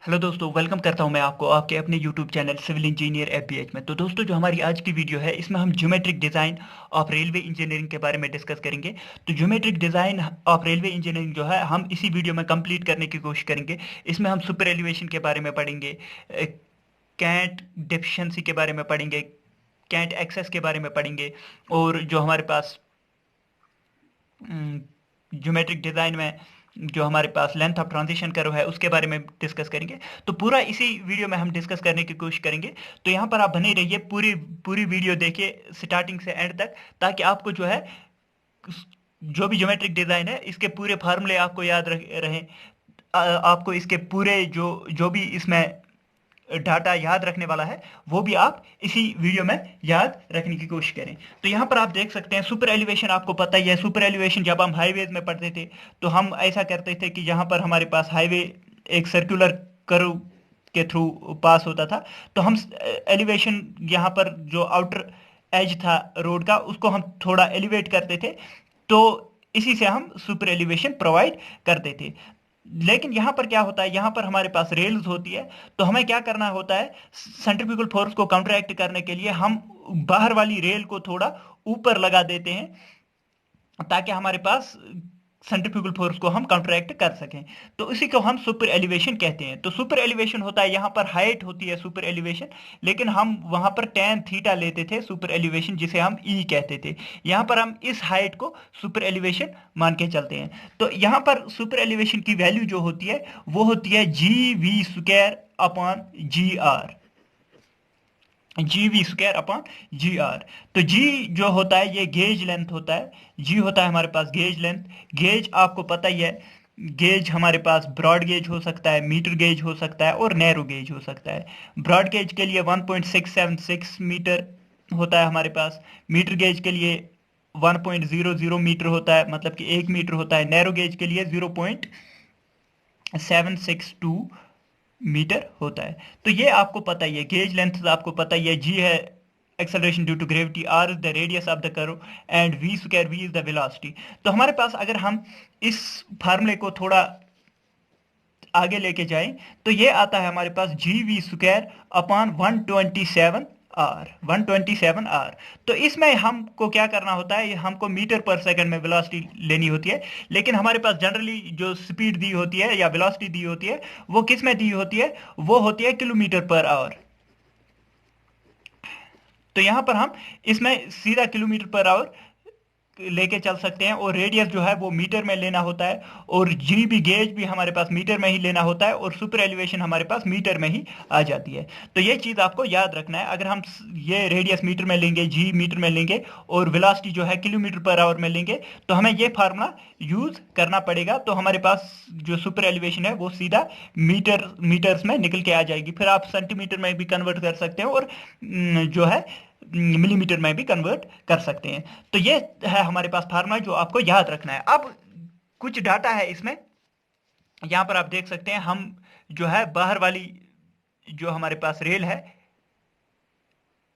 Hello दोस्तों, welcome करता हूं मैं आपको आपके अपने यूट्यूब चैनल सिविल इंजीनियर एफबीएच में। तो दोस्तों, जो हमारी आज की वीडियो है इसमें हम geometric design of railway engineering के बारे में डिस्कस करेंगे। तो geometric design of railway engineering जो है हम इसी वीडियो में कंप्लीट करने की कोशिश करेंगे। इसमें हम सुपर एलिवेशन के बारे में पढ़ेंगे, कैंट डेफिशिएंसी के बारे में पढ़ेंगे, कैंट एक्सेस के बारे में पढ़ेंगे, और जो हमारे पास ज्योमेट्रिक डिज़ाइन में जो हमारे पास लेंथ ऑफ ट्रांजिशन कर्व है उसके बारे में डिस्कस करेंगे। तो पूरा इसी वीडियो में हम डिस्कस करने की कोशिश करेंगे। तो यहाँ पर आप बने रहिए, पूरी पूरी वीडियो देखिए स्टार्टिंग से एंड तक, ताकि आपको जो है जो भी ज्योमेट्रिक डिज़ाइन है इसके पूरे फार्मूले आपको याद रहें। आपको इसके पूरे जो जो भी इसमें डाटा याद रखने वाला है वो भी आप इसी वीडियो में याद रखने की कोशिश करें। तो यहाँ पर आप देख सकते हैं सुपर एलिवेशन, आपको पता ही है सुपर एलिवेशन जब हम हाईवेज में पढ़ते थे तो हम ऐसा करते थे कि यहाँ पर हमारे पास हाईवे एक सर्कुलर कर्व के थ्रू पास होता था। तो हम एलिवेशन यहाँ पर जो आउटर एज था रोड का उसको हम थोड़ा एलिवेट करते थे। तो इसी से हम सुपर एलिवेशन प्रोवाइड करते थे। लेकिन यहाँ पर क्या होता है, यहाँ पर हमारे पास रेल्स होती है। तो हमें क्या करना होता है, सेंट्रीफ्यूगल फोर्स को काउंटरएक्ट करने के लिए हम बाहर वाली रेल को थोड़ा ऊपर लगा देते हैं, ताकि हमारे पास सेंट्रीफ्यूगल फोर्स को हम काउंटरएक्ट कर सकें। तो इसी को हम सुपर एलिवेशन कहते हैं। तो सुपर एलिवेशन होता है, यहाँ पर हाइट होती है सुपर एलिवेशन, लेकिन हम वहां पर टेन थीटा लेते थे सुपर एलिवेशन, जिसे हम ई कहते थे। यहाँ पर हम इस हाइट को सुपर एलिवेशन मान के चलते हैं। तो यहाँ पर सुपर एलिवेशन की वैल्यू जो होती है वो होती है GV² upon GR, GV² upon GR। तो G जो होता है ये गेज लेंथ होता है। G होता है हमारे पास गेज लेंथ। गेज आपको पता ही है, गेज हमारे पास ब्रॉड गेज हो सकता है, मीटर गेज हो सकता है और नैरो गेज हो सकता है। ब्रॉड गेज के लिए 1.676 मीटर होता है हमारे पास। मीटर गेज के लिए 1.00 मीटर होता है, मतलब कि 1 मीटर होता है। नैरो गेज के लिए 0.762 मीटर होता है। तो ये आपको पता ही है, गेज लेंथ आपको पता ही है। जी है acceleration due to gravity, r is the radius of the curve and V², V is the velocity. तो हमारे पास अगर हम इस फार्मूले को थोड़ा आगे लेके जाएं तो ये आता है हमारे पास GV² अपॉन 127 आर। तो इसमें हमको क्या करना होता है, हमको मीटर पर सेकंड में वेलोसिटी लेनी होती है। लेकिन हमारे पास जनरली जो स्पीड दी होती है या वेलोसिटी दी होती है वो किस में दी होती है, वो होती है किलोमीटर पर आवर। तो यहां पर हम इसमें सीधा किलोमीटर पर आवर लेके चल सकते हैं, और रेडियस जो है वो मीटर में लेना होता है, और जी भी गेज भी हमारे पास मीटर में ही लेना होता है, और सुपर एलिवेशन हमारे पास मीटर में ही आ जाती है। तो ये चीज़ आपको याद रखना है। अगर हम ये रेडियस मीटर में लेंगे, जी मीटर में लेंगे, और वेलोसिटी जो है किलोमीटर पर आवर में लेंगे, तो हमें ये फार्मूला यूज करना पड़ेगा। तो हमारे पास जो सुपर एलिवेशन है वो सीधा मीटर्स में निकल के आ जाएगी। फिर आप सेंटीमीटर में भी कन्वर्ट कर सकते हैं, और जो है मिलीमीटर में भी कन्वर्ट कर सकते हैं। तो ये है हमारे पास फार्मूला जो आपको याद रखना है। अब कुछ डाटा है इसमें, यहां पर आप देख सकते हैं। हम जो है बाहर वाली जो हमारे पास रेल है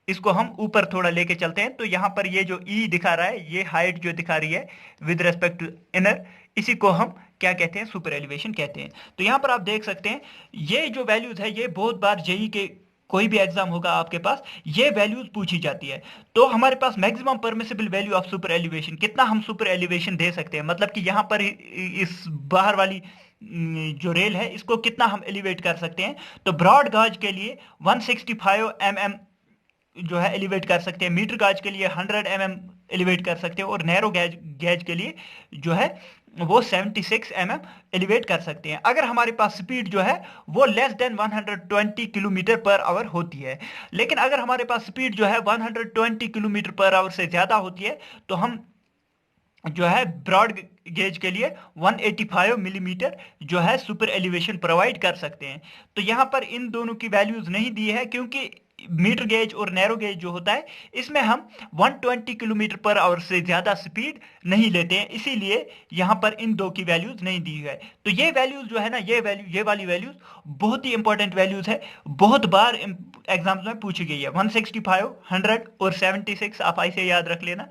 इसको हम ऊपर थोड़ा लेके चलते हैं। तो यहां पर ये जो ई दिखा रहा है, ये हाइट जो दिखा रही है विद रेस्पेक्ट टू इनर, इसी को हम क्या कहते हैं, सुपर एलिवेशन कहते हैं। तो यहां पर आप देख सकते हैं ये जो वैल्यूज है ये बहुत बार जेई के कोई भी एग्जाम होगा आपके पास, ये वैल्यूज पूछी जाती है। तो हमारे पास maximum permissible value of super elevation, कितना हम सुपर एलिवेशन दे सकते हैं, मतलब कि यहां पर इस बाहर वाली जो रेल है इसको कितना हम एलिवेट कर सकते हैं। तो ब्रॉड गाज के लिए 165 mm जो है एलिवेट कर सकते हैं, मीटर गाज के लिए 100 mm एलिवेट कर सकते हैं, और नैरो गैज गैज के लिए जो है वो 76 mm एलिवेट कर सकते हैं, अगर हमारे पास स्पीड जो है वो less than 120 kilometre per hour होती है। लेकिन अगर हमारे पास स्पीड जो है 120 किलोमीटर पर आवर से ज्यादा होती है तो हम जो है ब्रॉड गेज के लिए 185 मिलीमीटर जो है सुपर एलिवेशन प्रोवाइड कर सकते हैं। तो यहां पर इन दोनों की वैल्यूज नहीं दी है, क्योंकि मीटर गेज और नैरो गेज जो होता है इसमें हम 120 किलोमीटर पर आवर से ज्यादा स्पीड नहीं लेते हैं, इसीलिए यहां पर इन दो की वैल्यूज नहीं दी है। तो ये वैल्यूज जो है ना, ये वाली वैल्यूज बहुत ही इंपॉर्टेंट वैल्यूज है, बहुत बार एग्जाम्स में पूछी गई है। 165, 100 और 76 आप ऐसे याद रख लेना।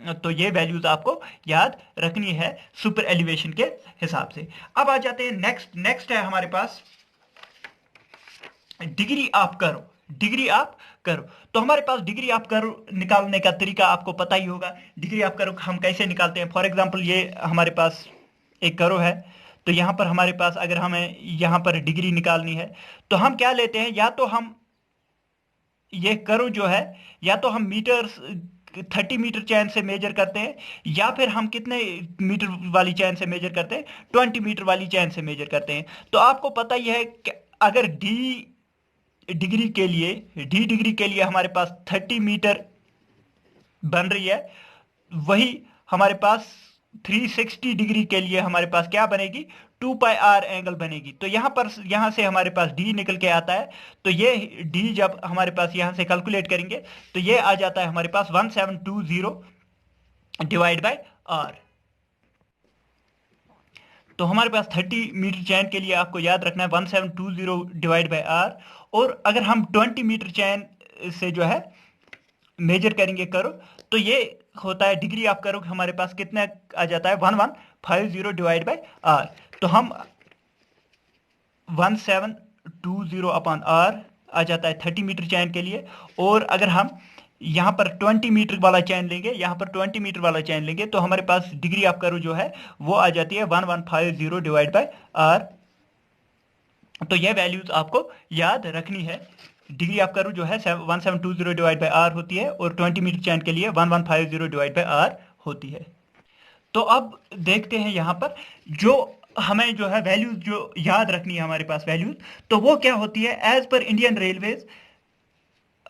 तो ये वैल्यूज आपको याद रखनी है सुपर एलिवेशन के हिसाब से। अब आ जाते हैं नेक्स्ट है हमारे पास डिग्री आप करो, डिग्री आप करो। तो हमारे पास डिग्री आप करो निकालने का तरीका आपको पता ही होगा। डिग्री आप करो हम कैसे निकालते हैं? फॉर एग्जांपल ये हमारे पास एक करो है, तो यहाँ पर हमारे पास अगर हमें यहाँ पर डिग्री निकालनी है तो हम क्या लेते हैं, या तो हम ये करो जो है, या तो हम मीटर 30 मीटर चैन से मेजर करते हैं, या फिर हम कितने मीटर वाली चैन से मेजर करते हैं, 20 मीटर वाली चैन से मेजर करते हैं। तो आपको पता ही है कि अगर डी डिग्री के लिए हमारे पास 30 मीटर बन रही है, वही हमारे पास 360 डिग्री के लिए हमारे पास क्या बनेगी, 2πr एंगल बनेगी। तो यहां से हमारे पास डी निकल के आता है। तो ये डी जब हमारे पास यहां से कैलकुलेट करेंगे तो ये आ जाता है हमारे पास 1720 डिवाइड बाय आर। तो हमारे पास 30 मीटर चैन के लिए आपको याद रखना है 1720 डिवाइड बाय आर। और अगर हम 20 मीटर चैन से जो है मेजर करेंगे करो, तो ये होता है डिग्री आप करो हमारे पास कितना आ जाता है 1150 डिवाइड बाय आर। तो हम 1720 अपॉन आर आ जाता है 30 मीटर चैन के लिए। और अगर हम यहाँ पर 20 मीटर वाला चैन लेंगे, यहाँ पर 20 मीटर वाला चैन लेंगे, तो हमारे पास डिग्री आप करो जो है वो आ जाती है 1150 डिवाइड बाय आर। तो ये वैल्यूज आपको याद रखनी है। डिग्री आप करो जो है 1720 डिवाइड बाय आर होती है, और 20 मीटर चैन के लिए 1150 डिवाइड बाय आर होती है। तो अब देखते हैं यहाँ पर जो हमें जो है वैल्यूज जो याद रखनी है हमारे पास वैल्यूज, तो वो क्या होती है। एज पर इंडियन रेलवेज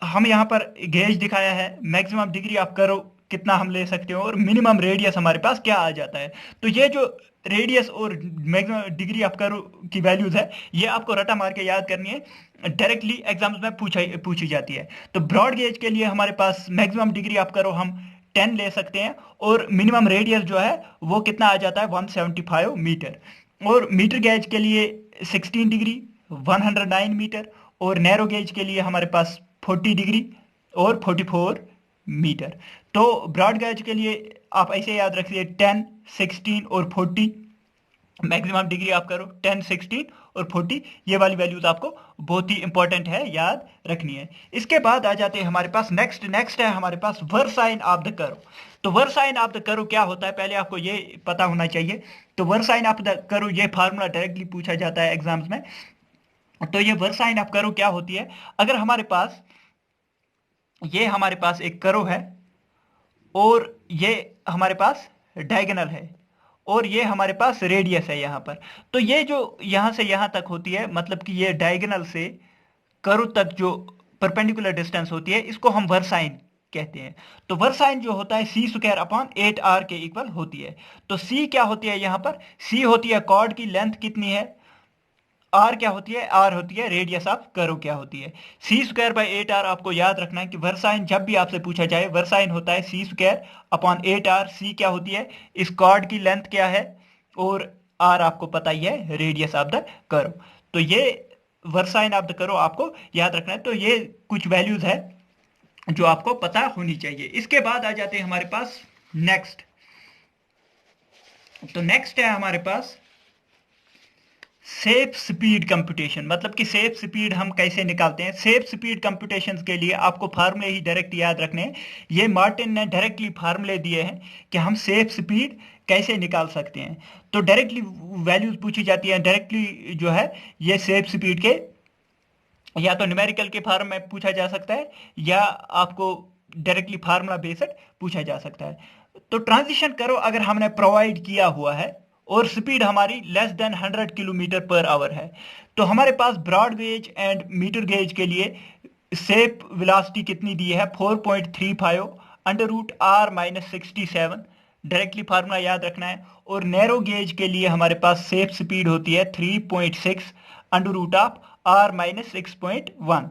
हम यहाँ पर गेज दिखाया है, मैक्सिमम डिग्री आप करो कितना हम ले सकते हो, और मिनिमम रेडियस हमारे पास क्या आ जाता है। तो ये जो रेडियस और मैक्सिमम डिग्री आप करो की वैल्यूज है, ये आपको रटा मार के याद करनी है, डायरेक्टली एग्जाम्स में पूछी जाती है। तो ब्रॉड गेज के लिए हमारे पास मैक्सिमम डिग्री आप करो हम 10 ले सकते हैं, और मिनिमम रेडियस जो है वो कितना आ जाता है 175 मीटर। और मीटर गेज के लिए 16 डिग्री 109 मीटर, और नैरो गेज के लिए हमारे पास 40 डिग्री और 44 मीटर। तो ब्रॉड गेज के लिए आप ऐसे याद रखिए 10, 16 और 40। मैक्सिमम डिग्री आप करो 10, 16 और 40, ये वाली वैल्यूज आपको बहुत ही इंपॉर्टेंट है, याद रखनी है। इसके बाद आ जाते हैं हमारे पास नेक्स्ट है हमारे पास वर्साइन ऑफ द कर्व। तो वर्साइन ऑफ द कर्व क्या होता है, पहले आपको ये पता होना चाहिए। तो वर्साइन ऑफ द कर्व ये फार्मूला डायरेक्टली पूछा जाता है एग्जाम्स में। तो ये वर्साइन ऑफ कर्व क्या होती है, अगर हमारे पास एक कर्व है, और ये हमारे पास डायगोनल है, और ये हमारे पास रेडियस है यहाँ पर। तो ये जो यहाँ से यहाँ तक होती है, मतलब कि ये डायगोनल से कर्व तक जो परपेंडिकुलर डिस्टेंस होती है, इसको हम वर्साइन कहते हैं। तो वर्साइन जो होता है सी स्क्वायर अपॉन 8r के इक्वल होती है। तो सी क्या होती है, यहाँ पर सी होती है कॉर्ड की लेंथ कितनी है, आर क्या होती है, आर होती है रेडियस ऑफ कर्व क्या होती है। सी स्क्वायर बाई 8r आपको याद रखना है कि वर्साइन जब भी आपसे पूछा जाए, वर्साइन होता है सी स्क्वायर अपॉन 8r। सी क्या होती है, इस कॉर्ड की लेंथ क्या है, और आर आपको पता ही है रेडियस ऑफ द कर्व। तो ये वर्साइन ऑफ द कर्व आपको याद रखना है। तो ये कुछ वैल्यूज है जो आपको पता होनी चाहिए। इसके बाद आ जाते हैं हमारे पास नेक्स्ट। तो नेक्स्ट है हमारे पास सेफ स्पीड कंप्यूटेशन, मतलब कि सेफ स्पीड हम कैसे निकालते हैं। सेफ स्पीड कंप्यूटेशन के लिए आपको फार्मूले ही डायरेक्ट याद रखने हैं। ये मार्टिन ने डायरेक्टली फार्मूले दिए हैं कि हम सेफ स्पीड कैसे निकाल सकते हैं। तो डायरेक्टली वैल्यूज पूछी जाती है, डायरेक्टली जो है ये सेफ स्पीड के या तो न्यूमेरिकल के फॉर्म में पूछा जा सकता है, या आपको डायरेक्टली फार्मूला बेस्ड पूछा जा सकता है। तो ट्रांजिशन करो अगर हमने प्रोवाइड किया हुआ है, और स्पीड हमारी less than 100 kilometre per hour है, तो हमारे पास broad gauge and metre gauge के लिए सेफ वेलोसिटी कितनी दी है 4.35 under root r minus 67, directly formula याद रखना है। और नैरो गेज के लिए हमारे पास सेफ स्पीड होती है 3.6 under root of r minus 6.1।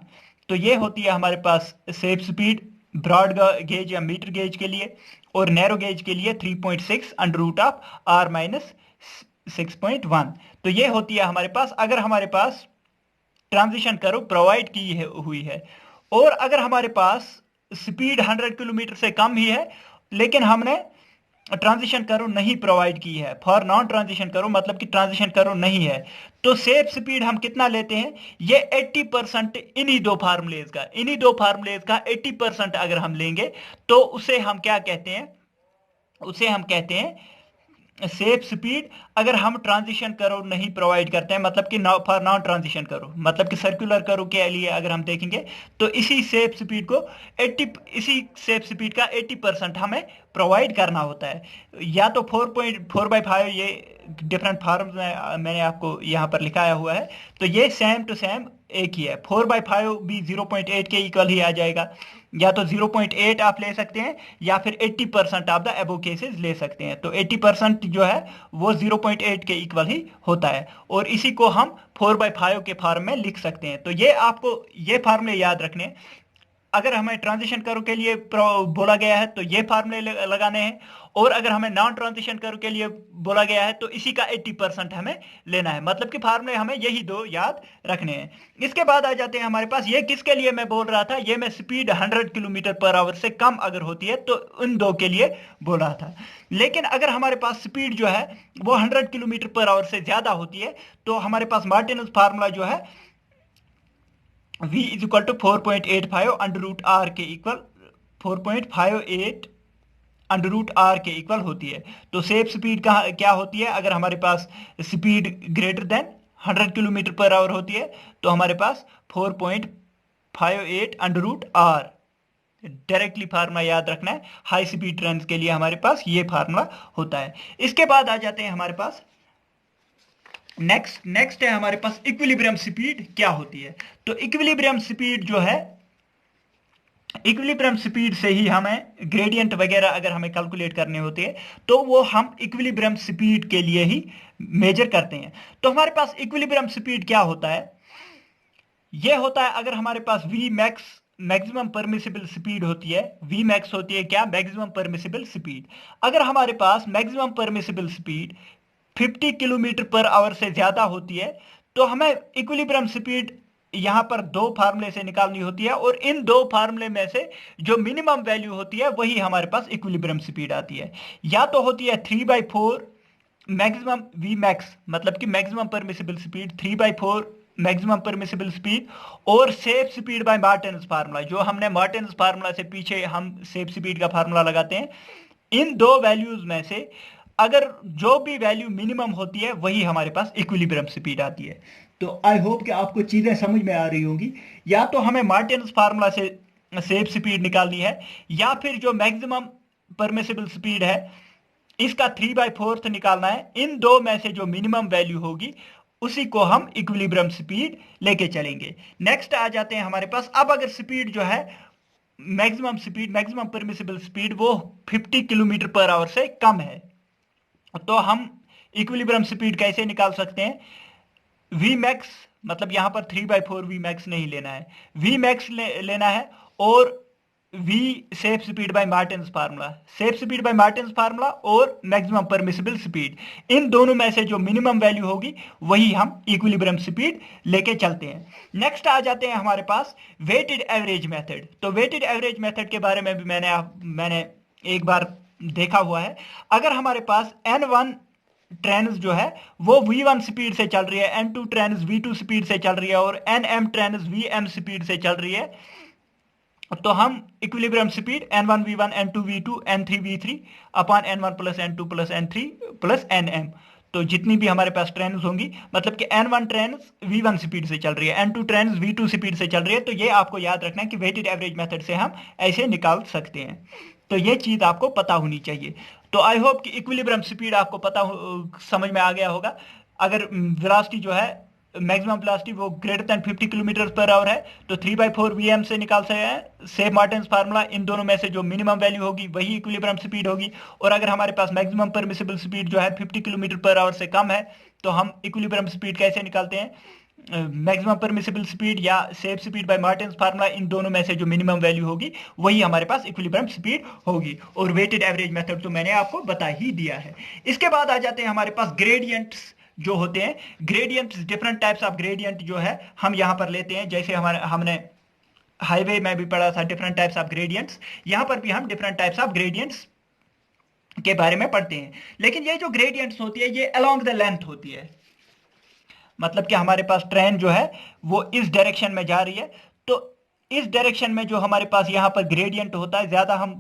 तो ये होती है हमारे पास सेफ स्पीड ब्रॉड गेज या मीटर गेज के लिए, और नैरो गेज के लिए 3.6 under root of r minus 6.1। तो ये होती है हमारे पास, अगर हमारे पास ट्रांजिशन कर्व प्रोवाइड की हुई है, और अगर हमारे पास स्पीड 100 किलोमीटर से कम ही है, लेकिन हमने ट्रांजिशन कर्व नहीं प्रोवाइड की है, फॉर नॉन ट्रांजिशन कर्व मतलब कि ट्रांजिशन कर्व नहीं है, तो सेफ स्पीड हम कितना लेते हैं, ये 80% इन्हीं दो फार्मूलेज का 80% अगर हम लेंगे तो उसे हम क्या कहते हैं, उसे हम कहते हैं सेफ स्पीड। अगर हम ट्रांजिशन कर्व नहीं प्रोवाइड करते हैं, मतलब कि फॉर नॉन ट्रांजिशन कर्व, मतलब कि सर्कुलर कर्व के लिए अगर हम देखेंगे तो इसी सेफ स्पीड को 80% हमें प्रोवाइड करना होता है। या तो 4.4/5, ये डिफरेंट फॉर्म्स में मैंने आपको यहाँ पर लिखाया हुआ है, तो ये सेम टू सेम एक ही है। 4/5 भी 0.8 के इक्वल ही आ जाएगा, या तो 0.8 आप ले सकते हैं या फिर 80% ऑफ द अबव केसेस ले सकते हैं। तो 80% जो है वो 0.8 के इक्वल ही होता है, और इसी को हम 4/5 के फॉर्म में लिख सकते हैं। तो ये आपको ये फार्मूले याद रखने। अगर हमें ट्रांजिशन कर्व के लिए बोला गया है तो ये फार्मूले लगाने हैं, और अगर हमें नॉन ट्रांजिशन कर्व के लिए बोला गया है तो इसी का 80% हमें लेना है। मतलब कि फार्मूले हमें यही दो याद रखने हैं। इसके बाद आ जाते हैं हमारे पास, ये किसके लिए मैं बोल रहा था, ये मैं स्पीड 100 किलोमीटर पर आवर से कम अगर होती है तो उन दो के लिए बोल रहा था। लेकिन अगर हमारे पास स्पीड जो है वो 100 किलोमीटर पर आवर से ज्यादा होती है, तो हमारे पास मार्टिनस फार्मूला जो है v is equal to 4.85 under root r के इक्वल 4.58 अंडर रूट आर के इक्वल होती है। तो सेफ स्पीड का क्या होती है, अगर हमारे पास speed greater than 100 kilometre per hour होती है तो हमारे पास 4.58 under root R. Directly formula याद रखना है, हाई स्पीड ट्रेन के लिए हमारे पास ये फार्मूला होता है। इसके बाद आ जाते हैं हमारे पास नेक्स्ट है हमारे पास इक्विलिब्रियम स्पीड क्या होती है। तो इक्विलिब्रियम स्पीड जो है, इक्विलिब्रियम स्पीड से ही हमें ग्रेडियंट वगैरह अगर हमें कैलकुलेट करने होते हैं तो वो हम इक्विलिब्रियम स्पीड के लिए ही मेजर करते हैं। तो हमारे पास इक्विलिब्रियम स्पीड क्या होता है, ये होता है अगर हमारे पास V max maximum permissible speed होती है, वी मैक्स होती है क्या, मैक्सिमम परमिसिबल स्पीड। अगर हमारे पास maximum permissible speed 50 kilometre per hour से ज्यादा होती है तो हमें इक्विलिब्रियम स्पीड यहां पर दो फार्मूले से निकालनी होती है, और इन दो फार्मूले में से जो मिनिमम वैल्यू होती है वही हमारे पास इक्विलिब्रियम स्पीड आती है। या तो होती है 3/4 मैक्सिमम वी मैक्स, मतलब कि maximum permissible speed 3/4 maximum permissible speed, और safe speed by Martin's formula, जो हमने मार्टिनस फार्मूला से पीछे हम सेफ स्पीड का फार्मूला लगाते हैं। इन दो वैल्यूज में से अगर जो भी वैल्यू मिनिमम होती है वही हमारे पास इक्विलिब्रियम स्पीड आती है। तो आई होप कि आपको चीजें समझ में आ रही होंगी। या तो हमें मार्टिनस फार्मूला से सेफ स्पीड निकालनी है, या फिर जो मैक्सिमम परमिसिबल स्पीड है इसका 3/4 निकालना है। इन दो में से जो मिनिमम वैल्यू होगी उसी को हम इक्विलिब्रियम स्पीड लेके चलेंगे। नेक्स्ट आ जाते हैं हमारे पास, अब अगर स्पीड जो है मैक्सिमम परमिसिबल स्पीड वो 50 किलोमीटर पर आवर से कम है, तो हम इक्विलिब्रियम स्पीड कैसे निकाल सकते हैं, वी मैक्स, मतलब यहां पर 3/4 वी मैक्स नहीं लेना है, वी मैक्स लेना है, और v safe speed by Martin's formula, safe speed by Martin's formula और मैक्सिमम परमिसिबल स्पीड, इन दोनों में से जो मिनिमम वैल्यू होगी वही हम इक्विलिब्रियम स्पीड लेके चलते हैं। नेक्स्ट आ जाते हैं हमारे पास वेटेड एवरेज मेथड। तो वेटेड एवरेज मेथड के बारे में भी मैंने एक बार देखा हुआ है। अगर हमारे पास N1 ट्रेन्स जो है वो V1 स्पीड से चल रही है, N2 ट्रेन्स V2 स्पीड से चल रही है, और NM ट्रेन्स VM स्पीड से चल रही है, तो हम equilibrium speed N1 V1 N2 V2 N3 V3 upon N1 plus N2 plus N3 plus NM, तो जितनी भी हमारे पास ट्रेन्स होंगी, मतलब कि N1 ट्रेन्स V1 स्पीड से चल रही है, N2 ट्रेन्स V2 स्पीड से चल रही है, तो ये आपको याद रखना है कि वेटेड एवरेज मेथड से हम ऐसे निकाल सकते हैं। तो ये चीज आपको पता होनी चाहिए। तो आई होप कि इक्विलिब्रियम स्पीड आपको समझ में आ गया होगा। अगर वेलोसिटी जो है मैक्सिमम वेलोसिटी वो greater than 50 kilometre per hour है तो 3/4 वीएम से निकाल सकते हैं सेम मार्टिन्स फार्मूला। इन दोनों में से जो मिनिमम वैल्यू होगी वही इक्विलिब्रियम स्पीड होगी, और अगर हमारे पास मैक्सिमम परमिसिबल स्पीड जो है 50 किलोमीटर पर आवर से कम है तो हम इक्विलिब्रियम स्पीड कैसे निकालते हैं, मैक्सिमम परमिसिबल स्पीड या safe speed by Martin's formula, इन दोनों में से जो मिनिमम वैल्यू होगी वही हमारे पास इक्विलिब्रियम स्पीड होगी। और वेटेड एवरेज मेथड तो मैंने आपको बता ही दिया है। इसके बाद आ जाते हैं हमारे पास ग्रेडियंट्स जो होते हैं। Gradients, different types of gradient जो है हम यहां पर लेते हैं। जैसे हमने हाईवे में भी पढ़ा था डिफरेंट टाइप्स ऑफ ग्रेडियंट्स, यहां पर भी हम डिफरेंट टाइप्स ऑफ ग्रेडियंट्स के बारे में पढ़ते हैं। लेकिन ये जो ग्रेडियंट्स होती है ये अलोंग द लेंथ होती है, मतलब कि हमारे पास ट्रेन जो है वो इस डायरेक्शन में जा रही है, तो इस डायरेक्शन में जो हमारे पास यहाँ पर ग्रेडियंट होता है, ज्यादा हम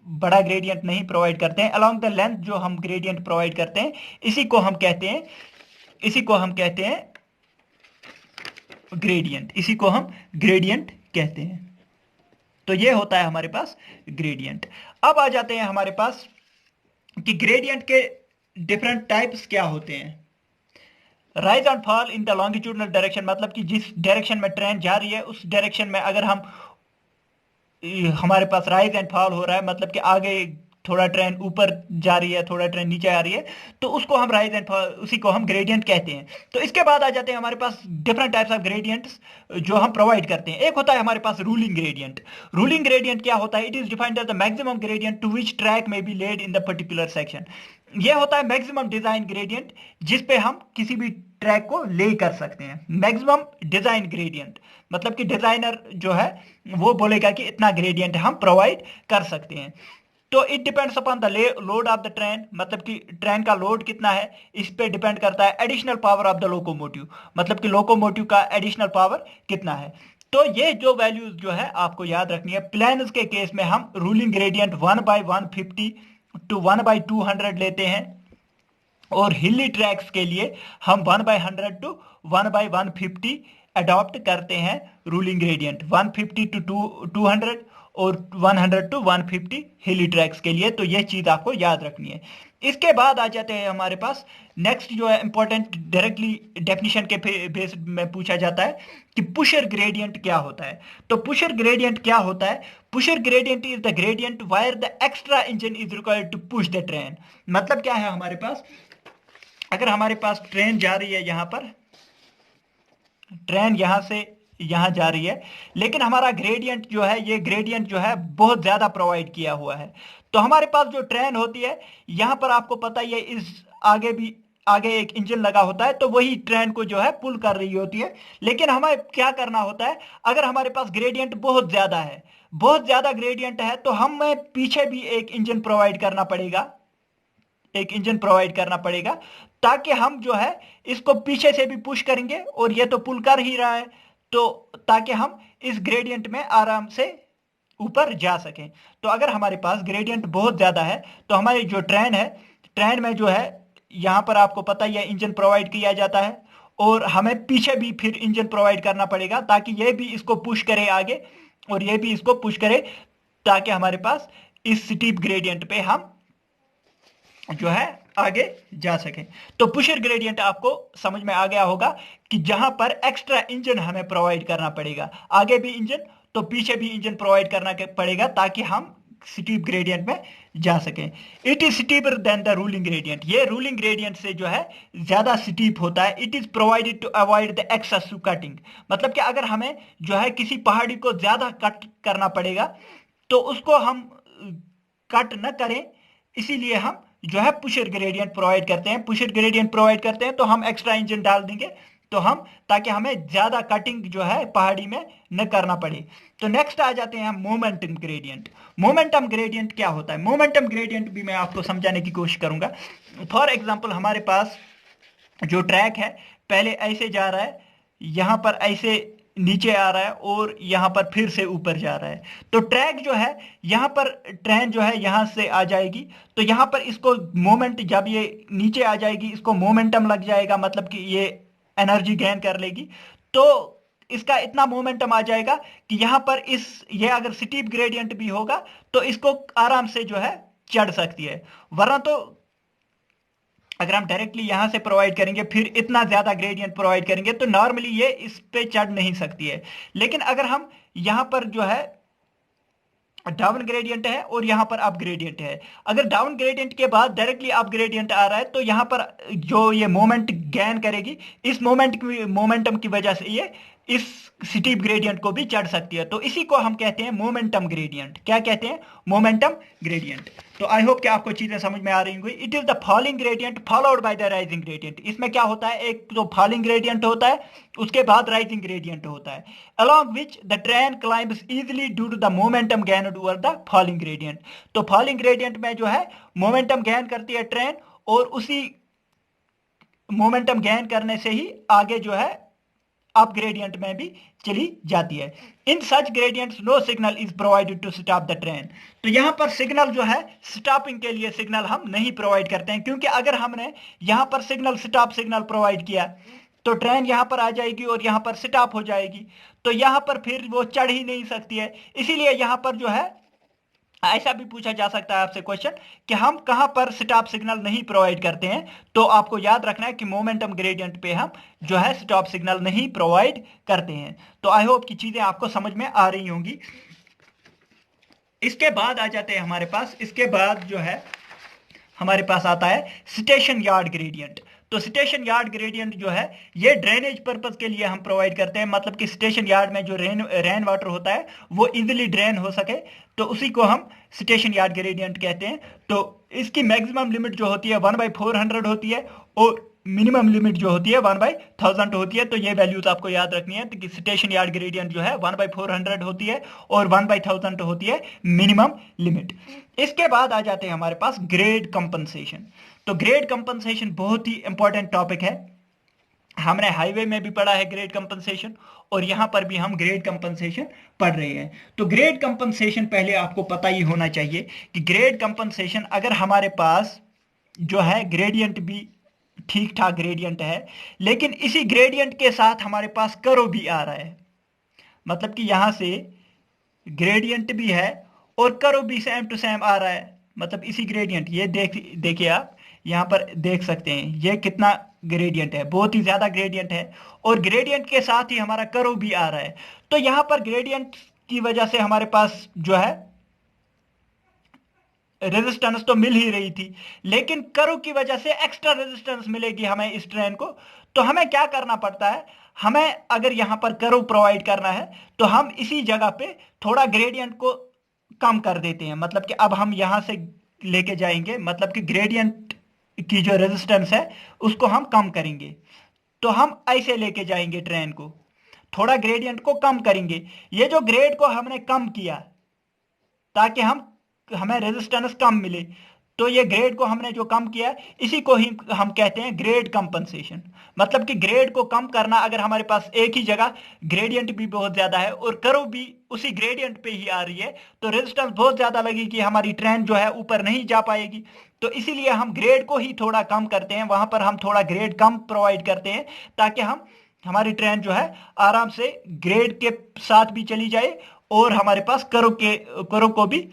बड़ा ग्रेडियंट नहीं प्रोवाइड करते हैं, अलोंग द लेंथ जो हम ग्रेडियंट प्रोवाइड करते हैं इसी को हम कहते हैं, इसी को हम कहते हैं ग्रेडियंट, इसी को हम ग्रेडियंट कहते हैं। तो ये होता है हमारे पास ग्रेडियंट। अब आ जाते हैं हमारे पास कि ग्रेडियंट के डिफरेंट टाइप्स क्या होते हैं। Rise and fall in the longitudinal direction, मतलब कि जिस डायरेक्शन में ट्रेन जा रही है उस डायरेक्शन में अगर हम हमारे पास राइज एंड फॉल हो रहा है, मतलब कि आगे थोड़ा ट्रेन ऊपर जा रही है, थोड़ा ट्रेन नीचे आ रही है, तो उसको हम राइज एंड फॉल, उसी को हम ग्रेडियंट कहते हैं। तो इसके बाद आ जाते हैं हमारे पास डिफरेंट टाइप्स ऑफ ग्रेडियंट्स जो हम प्रोवाइड करते हैं। एक होता है हमारे पास रूलिंग ग्रेडियंट। रूलिंग ग्रेडियंट क्या होता है? It is defined as the maximum gradient to which track may be laid in the particular section. यह होता है मैक्सिमम डिजाइन ग्रेडियंट जिस पे हम किसी भी ट्रैक को ले कर सकते हैं। मैक्सिमम डिजाइन ग्रेडियंट मतलब कि डिजाइनर जो है वो बोलेगा कि इतना ग्रेडियंट हम प्रोवाइड कर सकते हैं। तो it depends upon the load of the train, मतलब कि ट्रेन का लोड कितना है इस पे डिपेंड करता है। Additional power of the locomotive, मतलब कि लोकोमोटिव का एडिशनल पावर कितना है। तो ये जो वैल्यूज जो है आपको याद रखनी है। प्लेन्स के केस में हम रूलिंग ग्रेडियंट 1/150 टू 1/200 लेते हैं, और हिली ट्रैक्स के लिए हम 1/100 टू 1/150 अडॉप्ट करते हैं रूलिंग ग्रेडियंट, 150 टू 200 और 100 टू 150 हिली ट्रैक्स के लिए। तो यह चीज आपको याद रखनी है। इसके बाद आ जाते हैं हमारे पास नेक्स्ट जो है इंपॉर्टेंट, डायरेक्टली डेफिनेशन के बेस में पूछा जाता है कि पुशर ग्रेडियंट क्या होता है। तो पुशर ग्रेडियंट क्या होता है? Pusher gradient is the gradient where the extra engine is required to push the train. मतलब क्या है हमारे पास, अगर हमारे पास ट्रेन जा रही है, यहां पर ट्रेन यहां से यहां जा रही है, लेकिन हमारा ग्रेडियंट जो है, ये ग्रेडियंट जो है बहुत ज्यादा प्रोवाइड किया हुआ है। तो हमारे पास जो ट्रेन होती है यहां पर आपको पता ही है, इस आगे भी आगे एक इंजन लगा होता है, तो वही ट्रेन को जो है पुल कर रही होती है। लेकिन हमें क्या करना होता है, अगर हमारे पास ग्रेडियंट बहुत ज्यादा है, बहुत ज्यादा ग्रेडियंट है, तो हमें पीछे भी एक इंजन प्रोवाइड करना पड़ेगा, एक इंजन प्रोवाइड करना पड़ेगा, ताकि हम जो है इसको पीछे से भी पुश करेंगे, और ये तो पुल कर ही रहा है, तो ताकि हम इस ग्रेडियंट में आराम से ऊपर जा सकें। तो अगर हमारे पास ग्रेडियंट बहुत ज्यादा है तो हमारी जो ट्रेन है, ट्रेन में जो है यहां पर आपको पता ही है इंजन प्रोवाइड किया जाता है, और हमें पीछे भी फिर इंजन प्रोवाइड करना पड़ेगा ताकि ये भी इसको पुश करे आगे, और ये भी इसको पुश करे, ताकि हमारे पास इस स्टीप ग्रेडियंट पे हम जो है आगे जा सके। तो पुशर ग्रेडियंट आपको समझ में आ गया होगा कि जहां पर एक्स्ट्रा इंजन हमें प्रोवाइड करना पड़ेगा, आगे भी इंजन तो पीछे भी इंजन प्रोवाइड करना पड़ेगा, ताकि हम स्टीप ग्रेडियंट में जा सकें। It is steeper than the ruling gradient. ये रूलिंग ग्रेडियंट से जो है ज्यादा स्टीप होता है। It is provided to avoid the excessive cutting, मतलब कि अगर हमें जो है किसी पहाड़ी को ज्यादा कट करना पड़ेगा तो उसको हम कट न करें, इसीलिए हम जो है पुशर ग्रेडियंट प्रोवाइड करते हैं। पुशर ग्रेडियंट प्रोवाइड करते हैं तो हम एक्स्ट्रा इंजन डाल देंगे, तो हम ताकि हमें ज्यादा कटिंग जो है पहाड़ी में न करना पड़े। तो नेक्स्ट आ जाते हैं हम मोमेंटम ग्रेडियंट। मोमेंटम ग्रेडियंट क्या होता है? मोमेंटम ग्रेडियंट भी मैं आपको समझाने की कोशिश करूंगा। फॉर एग्जांपल हमारे पास जो ट्रैक है पहले ऐसे जा रहा है, यहां पर ऐसे नीचे आ रहा है, और यहां पर फिर से ऊपर जा रहा है। तो ट्रैक जो है यहां पर ट्रेन जो है यहां से आ जाएगी, तो यहां पर इसको मोमेंट, जब ये नीचे आ जाएगी इसको मोमेंटम लग जाएगा, मतलब कि ये एनर्जी गेन कर लेगी, तो इसका इतना मोमेंटम आ जाएगा कि यहां पर इस ये अगर स्टीप ग्रेडियंट भी होगा तो इसको आराम से जो है चढ़ सकती है। वरना तो अगर हम डायरेक्टली यहां से प्रोवाइड करेंगे फिर इतना ज्यादा ग्रेडियंट प्रोवाइड करेंगे तो नॉर्मली ये इस पे चढ़ नहीं सकती है। लेकिन अगर हम यहां पर जो है डाउन ग्रेडियंट है और यहां पर अप ग्रेडियंट है, अगर डाउन ग्रेडियंट के बाद डायरेक्टली अप ग्रेडियंट आ रहा है तो यहां पर जो ये मोमेंट गेन करेगी, इस मोमेंटम की वजह से ये इस स्टीप ग्रेडियंट को भी चढ़ सकती है। तो इसी को हम कहते हैं मोमेंटम ग्रेडियंट। क्या कहते हैं? Momentum gradient. तो आई होप कि आपको चीजें समझ में आ रही होंगी। It is the falling gradient followed by the rising gradient. इसमें क्या होता है, एक तो फॉलिंग ग्रेडियंट होता है, उसके बाद राइजिंग ग्रेडियंट होता है, along which the train climbs easily due to the momentum gained over the falling gradient। तो falling gradient में जो है मोमेंटम गेन करती है ट्रेन, और उसी मोमेंटम गेन करने से ही आगे जो है अप ग्रेडियंट में भी चली जाती है। In such gradients no signal is provided to stop the train. तो यहां पर सिग्नल जो है स्टॉपिंग के लिए सिग्नल हम नहीं प्रोवाइड करते हैं, क्योंकि अगर हमने यहां पर सिग्नल स्टॉप सिग्नल प्रोवाइड किया तो ट्रेन यहां पर आ जाएगी और यहां पर स्टॉप हो जाएगी, तो यहां पर फिर वो चढ़ ही नहीं सकती है। इसीलिए यहां पर जो है ऐसा भी पूछा जा सकता है आपसे क्वेश्चन कि हम कहां पर स्टॉप सिग्नल नहीं प्रोवाइड करते हैं, तो आपको याद रखना है कि मोमेंटम ग्रेडियंट पे हम जो है स्टॉप सिग्नल नहीं प्रोवाइड करते हैं। तो आई होप की चीजें आपको समझ में आ रही होंगी। इसके बाद आ जाते हैं हमारे पास, इसके बाद जो है हमारे पास आता है स्टेशन यार्ड ग्रेडियंट। तो स्टेशन यार्ड ग्रेडियंट जो है ये ड्रेनेज पर्पस के लिए हम प्रोवाइड करते हैं, मतलब कि स्टेशन यार्ड में जो रेन वाटर होता है वो इजिली ड्रेन हो सके, तो उसी को हम स्टेशन यार्ड ग्रेडियंट कहते हैं। तो इसकी मैक्सिमम लिमिट जो होती है 1/400 होती है और मिनिमम लिमिट जो होती है 1/1000 होती है। तो ये वैल्यूज आपको याद रखनी है कि स्टेशन यार्ड ग्रेडियंट जो है 1/400 होती है और 1/1000 होती है मिनिमम लिमिट। इसके बाद आ जाते हैं हमारे पास ग्रेड कंपनसेशन। तो ग्रेड कंपनसेशन बहुत ही इंपॉर्टेंट टॉपिक है, हमने हाईवे में भी पढ़ा है ग्रेड कंपनसेशन और यहां पर भी हम ग्रेड कंपनसेशन पढ़ रहे हैं। तो ग्रेड कंपनसेशन पहले आपको पता ही होना चाहिए कि ग्रेड कंपनसेशन अगर हमारे पास जो है ग्रेडियंट भी ठीक ठाक ग्रेडियंट है, लेकिन इसी ग्रेडियंट के साथ हमारे पास कर्व भी आ रहा है, मतलब कि यहां से ग्रेडियंट भी है और कर्व भी सेम टू सेम आ रहा है, मतलब इसी ग्रेडियंट, ये देखिए आप यहां पर देख सकते हैं ये कितना ग्रेडियंट है, बहुत ही ज्यादा ग्रेडियंट है और ग्रेडियंट के साथ ही हमारा कर्व भी आ रहा है। तो यहां पर ग्रेडियंट की वजह से हमारे पास जो है रेजिस्टेंस तो मिल ही रही थी, लेकिन कर्व की वजह से एक्स्ट्रा रेजिस्टेंस मिलेगी हमें इस ट्रेन को। तो हमें क्या करना पड़ता है, हमें अगर यहां पर कर्व प्रोवाइड करना है तो हम इसी जगह पे थोड़ा ग्रेडियंट को कम कर देते हैं, मतलब कि अब हम यहां से लेके जाएंगे, मतलब कि ग्रेडियंट की जो रेजिस्टेंस है उसको हम कम करेंगे। तो हम ऐसे लेके जाएंगे ट्रेन को, थोड़ा ग्रेडियंट को कम करेंगे। ये जो ग्रेड को हमने कम किया ताकि हमें रेजिस्टेंस कम मिले, तो ये ग्रेड को हमने जो कम किया इसी को ही हम कहते हैं ग्रेड कंपनसेशन। मतलब कि ग्रेड को कम करना, अगर हमारे पास एक ही जगह ग्रेडियंट भी बहुत ज्यादा है और कर्व भी उसी ग्रेडियंट पे ही आ रही है, तो रेजिस्टेंस बहुत ज्यादा लगेगी, हमारी ट्रेन जो है ऊपर नहीं जा पाएगी। तो इसीलिए हम ग्रेड को ही थोड़ा कम करते हैं, वहां पर हम थोड़ा ग्रेड कम प्रोवाइड करते हैं ताकि हमारी ट्रेन जो है आराम से ग्रेड के साथ भी चली जाए और हमारे पास कर्व को भी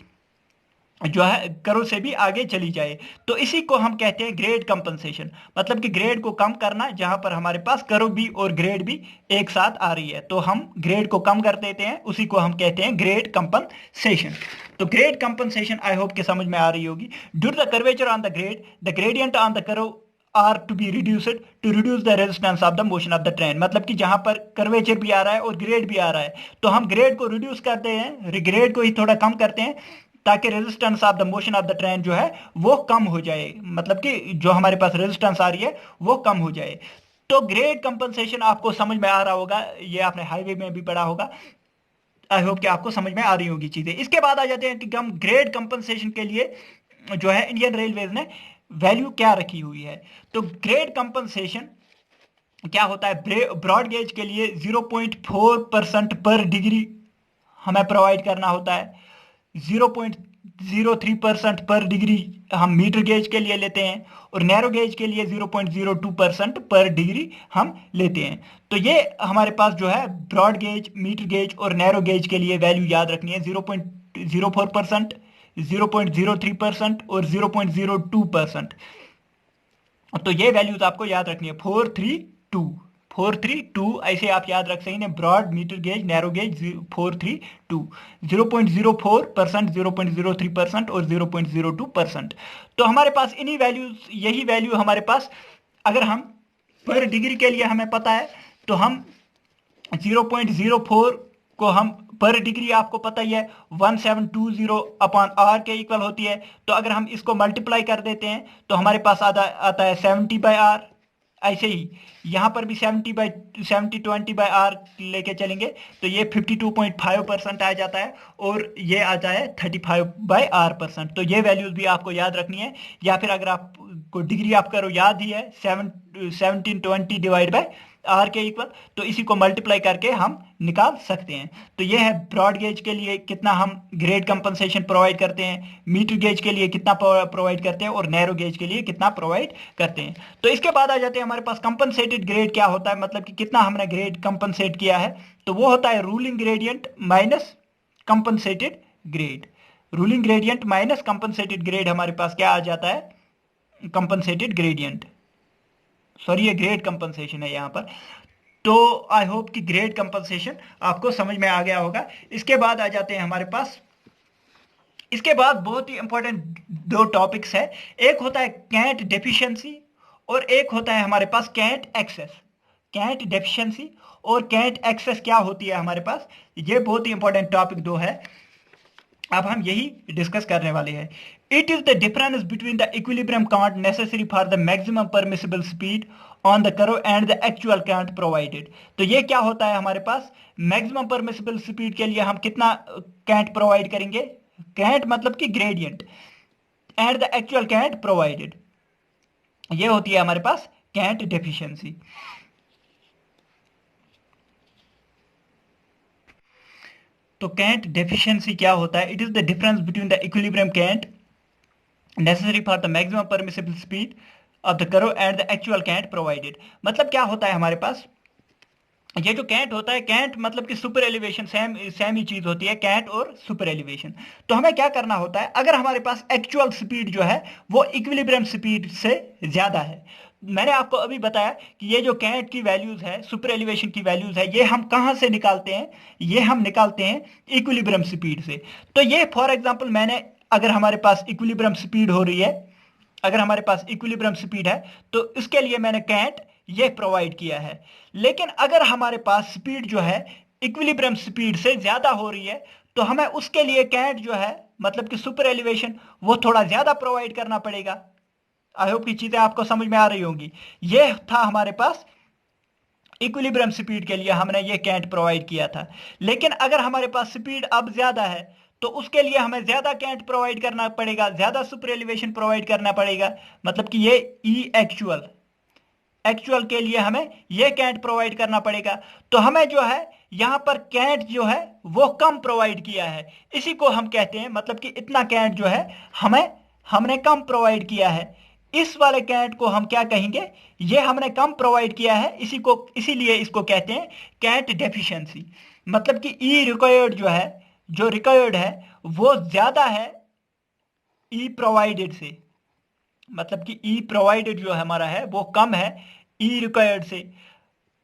जो है कर्व से भी आगे चली जाए। तो इसी को हम कहते हैं ग्रेड कंपनसेशन, मतलब कि ग्रेड को कम करना जहां पर हमारे पास कर्व भी और ग्रेड भी एक साथ आ रही है, तो हम ग्रेड को कम कर देते हैं, उसी को हम कहते हैं ग्रेड कंपनसेशन। तो ग्रेड कंपनसेशन आई होप के समझ में आ रही होगी। Due to the curvature on the gradient on the curve are to be reduced to reduce the resistance of the motion of the train. मतलब कि जहां पर कर्वेचर भी आ रहा है और ग्रेड भी आ रहा है, तो हम ग्रेड को रिड्यूस करते हैं, ग्रेड को ही थोड़ा कम करते हैं ताकि resistance of the motion of the train जो है वो कम हो जाए, मतलब कि जो हमारे पास रेजिस्टेंस आ रही है वो कम हो जाए। तो ग्रेड कंपनसेशन आपको समझ में आ रहा होगा, ये आपने हाईवे में भी पढ़ा होगा, आई होप कि आपको समझ में आ रही होगी चीजें। इसके बाद आ जाते हैं कि हम ग्रेड कंपनसेशन के लिए जो है इंडियन रेलवेज ने वैल्यू क्या रखी हुई है। तो ग्रेड कंपनसेशन क्या होता है, ब्रॉड गेज के लिए 0.4% पर डिग्री हमें प्रोवाइड करना होता है, 0.03% पर डिग्री हम मीटर गेज के लिए लेते हैं और नैरो गेज के लिए 0.02% पर डिग्री हम लेते हैं। तो ये हमारे पास जो है ब्रॉड गेज, मीटर गेज और नैरो गेज के लिए वैल्यू याद रखनी है, 0.04%, 0.03% और 0.02%। तो ये वैल्यूज आपको याद रखनी है, 432 ऐसे आप याद रख सकते हैं, broad, metre gauge, narrow gauge 432, 0.04%, 0.03% और 0.02%। तो हमारे पास इन्हीं वैल्यूज, यही वैल्यू हमारे पास, अगर हम पर डिग्री के लिए हमें पता है तो हम 0.04 को हम पर डिग्री, आपको पता ही है 1720/r के इक्वल होती है। तो अगर हम इसको मल्टीप्लाई कर देते हैं तो हमारे पास आता है 70/r। ऐसे ही यहां पर भी 20/r लेके चलेंगे तो ये 52.5% आ जाता है और ये आता है 35/r%। तो ये वैल्यूज भी आपको याद रखनी है, या फिर अगर आपको को डिग्री आप करो याद ही है, 1720 डिवाइड बाय आर के इक्वल, तो इसी को मल्टीप्लाई करके हम निकाल सकते हैं। तो ये है ब्रॉड गेज के लिए कितना हम ग्रेड कंपनसेशन प्रोवाइड करते हैं, मीटर गेज के लिए कितना प्रोवाइड करते हैं, और नैरो गेज के लिए कितना प्रोवाइड करते हैं। तो इसके बाद आ जाते हैं हमारे पास कंपनसेटेड ग्रेड क्या होता है, मतलब कि कितना हमने ग्रेड कंपनसेट किया है। तो वो होता है ruling gradient minus compensated grade. Ruling gradient minus compensated grade हमारे पास क्या आ जाता है, कंपनसेटेड ग्रेडियंट, सॉरी ये ग्रेड कंपनसेशन है यहाँ पर। तो आई होप कि ग्रेड कंपनसेशन आपको समझ में आ गया होगा। इसके बाद आ जाते हैं हमारे पास, इसके बाद बहुत ही इंपॉर्टेंट दो टॉपिक्स है, एक होता है कैंट डेफिशिएंसी और एक होता है हमारे पास कैंट एक्सेस। कैंट डेफिशिएंसी और कैंट एक्सेस क्या होती है हमारे पास, ये बहुत ही इंपॉर्टेंट टॉपिक दो है, अब हम यही डिस्कस करने वाले हैं। It is the difference between the equilibrium can't necessary for the maximum permissible speed on the curve and the actual can't provided. तो ये क्या होता है हमारे पास, मैक्सिमम परमिसिबल स्पीड के लिए हम कितना कांट प्रोवाइड करेंगे, कांट मतलब कि gradient, and the actual can't provided, ये होती है हमारे पास कांट डेफिशिएंसी। तो कांट डेफिशिएंसी क्या होता है, it is the difference between the equilibrium can't necessary for the maximum permissible speed of the curve and the actual can't provided. मतलब क्या होता है हमारे पास, ये जो कैंट होता है, कैंट मतलब कि सुपर एलिवेशन, सेम ही चीज होती है कैंट और सुपर एलिवेशन। तो हमें क्या करना होता है, अगर हमारे पास एक्चुअल स्पीड जो है वो इक्विलिब्रियम स्पीड से ज्यादा है, मैंने आपको अभी बताया कि ये जो कैंट की वैल्यूज है, सुपर एलिवेशन की वैल्यूज है, ये हम कहां से निकालते हैं, ये हम निकालते हैं इक्विलिब्रियम स्पीड से। तो ये फॉर एग्जाम्पल मैंने, अगर हमारे पास इक्विलिब्रियम स्पीड हो रही है, अगर हमारे पास इक्विलिब्रियम स्पीड है तो इसके लिए मैंने कैंट ये प्रोवाइड किया है। लेकिन अगर हमारे पास स्पीड जो है इक्विलिब्रियम स्पीड से ज्यादा हो रही है, तो हमें उसके लिए कैंट जो है मतलब कि सुपर एलिवेशन वो थोड़ा ज्यादा प्रोवाइड करना पड़ेगा। आई होप की चीजें आपको समझ में आ रही होंगी। ये था हमारे पास इक्विलिब्रियम स्पीड के लिए हमने ये कैंट प्रोवाइड किया था। लेकिन अगर हमारे पास स्पीड अब ज्यादा है तो उसके लिए हमें ज्यादा कैंट प्रोवाइड करना पड़ेगा, ज्यादा सुपर एलिवेशन प्रोवाइड करना पड़ेगा। मतलब कि ये ई एक्चुअल, एक्चुअल के लिए हमें यह कैंट प्रोवाइड करना पड़ेगा। तो हमें जो है यहां पर कैंट जो है वो कम प्रोवाइड किया है, इसी को हम कहते हैं, मतलब कि इतना कैंट जो है हमें हमने कम प्रोवाइड किया है। इस वाले कैंट को हम क्या कहेंगे, ये हमने कम प्रोवाइड किया है, इसी को इसीलिए इसको कहते हैं कैंट डेफिशिएंसी। मतलब कि ई रिक्वायर्ड जो है, जो रिक्वायर्ड है वो ज्यादा है ई प्रोवाइडेड से। मतलब कि ई प्रोवाइडेड जो हमारा है वो कम है ई रिक्वायर्ड से,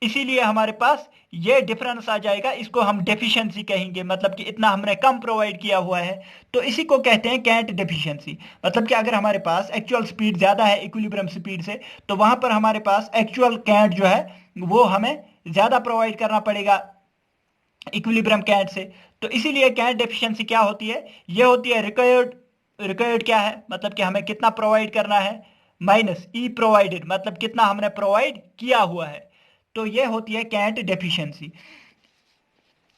इसीलिए हमारे पास ये डिफरेंस आ जाएगा, इसको हम डेफिशिएंसी कहेंगे। मतलब कि इतना हमने कम प्रोवाइड किया हुआ है, तो इसी को कहते हैं कैंट डेफिशिएंसी। मतलब कि अगर हमारे पास एक्चुअल स्पीड ज्यादा है इक्विलिब्रियम स्पीड से, तो वहां पर हमारे पास एक्चुअल कैंट जो है वो हमें ज्यादा प्रोवाइड करना पड़ेगा इक्विलिब्रियम कैंट से। तो इसीलिए कैंट डेफिशिएंसी क्या होती है, ये होती है रिक्वायर्ड, रिक्वायर्ड क्या है, मतलब कि हमें कितना प्रोवाइड करना है, माइनस ई प्रोवाइडेड, मतलब कितना हमने प्रोवाइड किया हुआ है। तो ये होती है cant deficiency.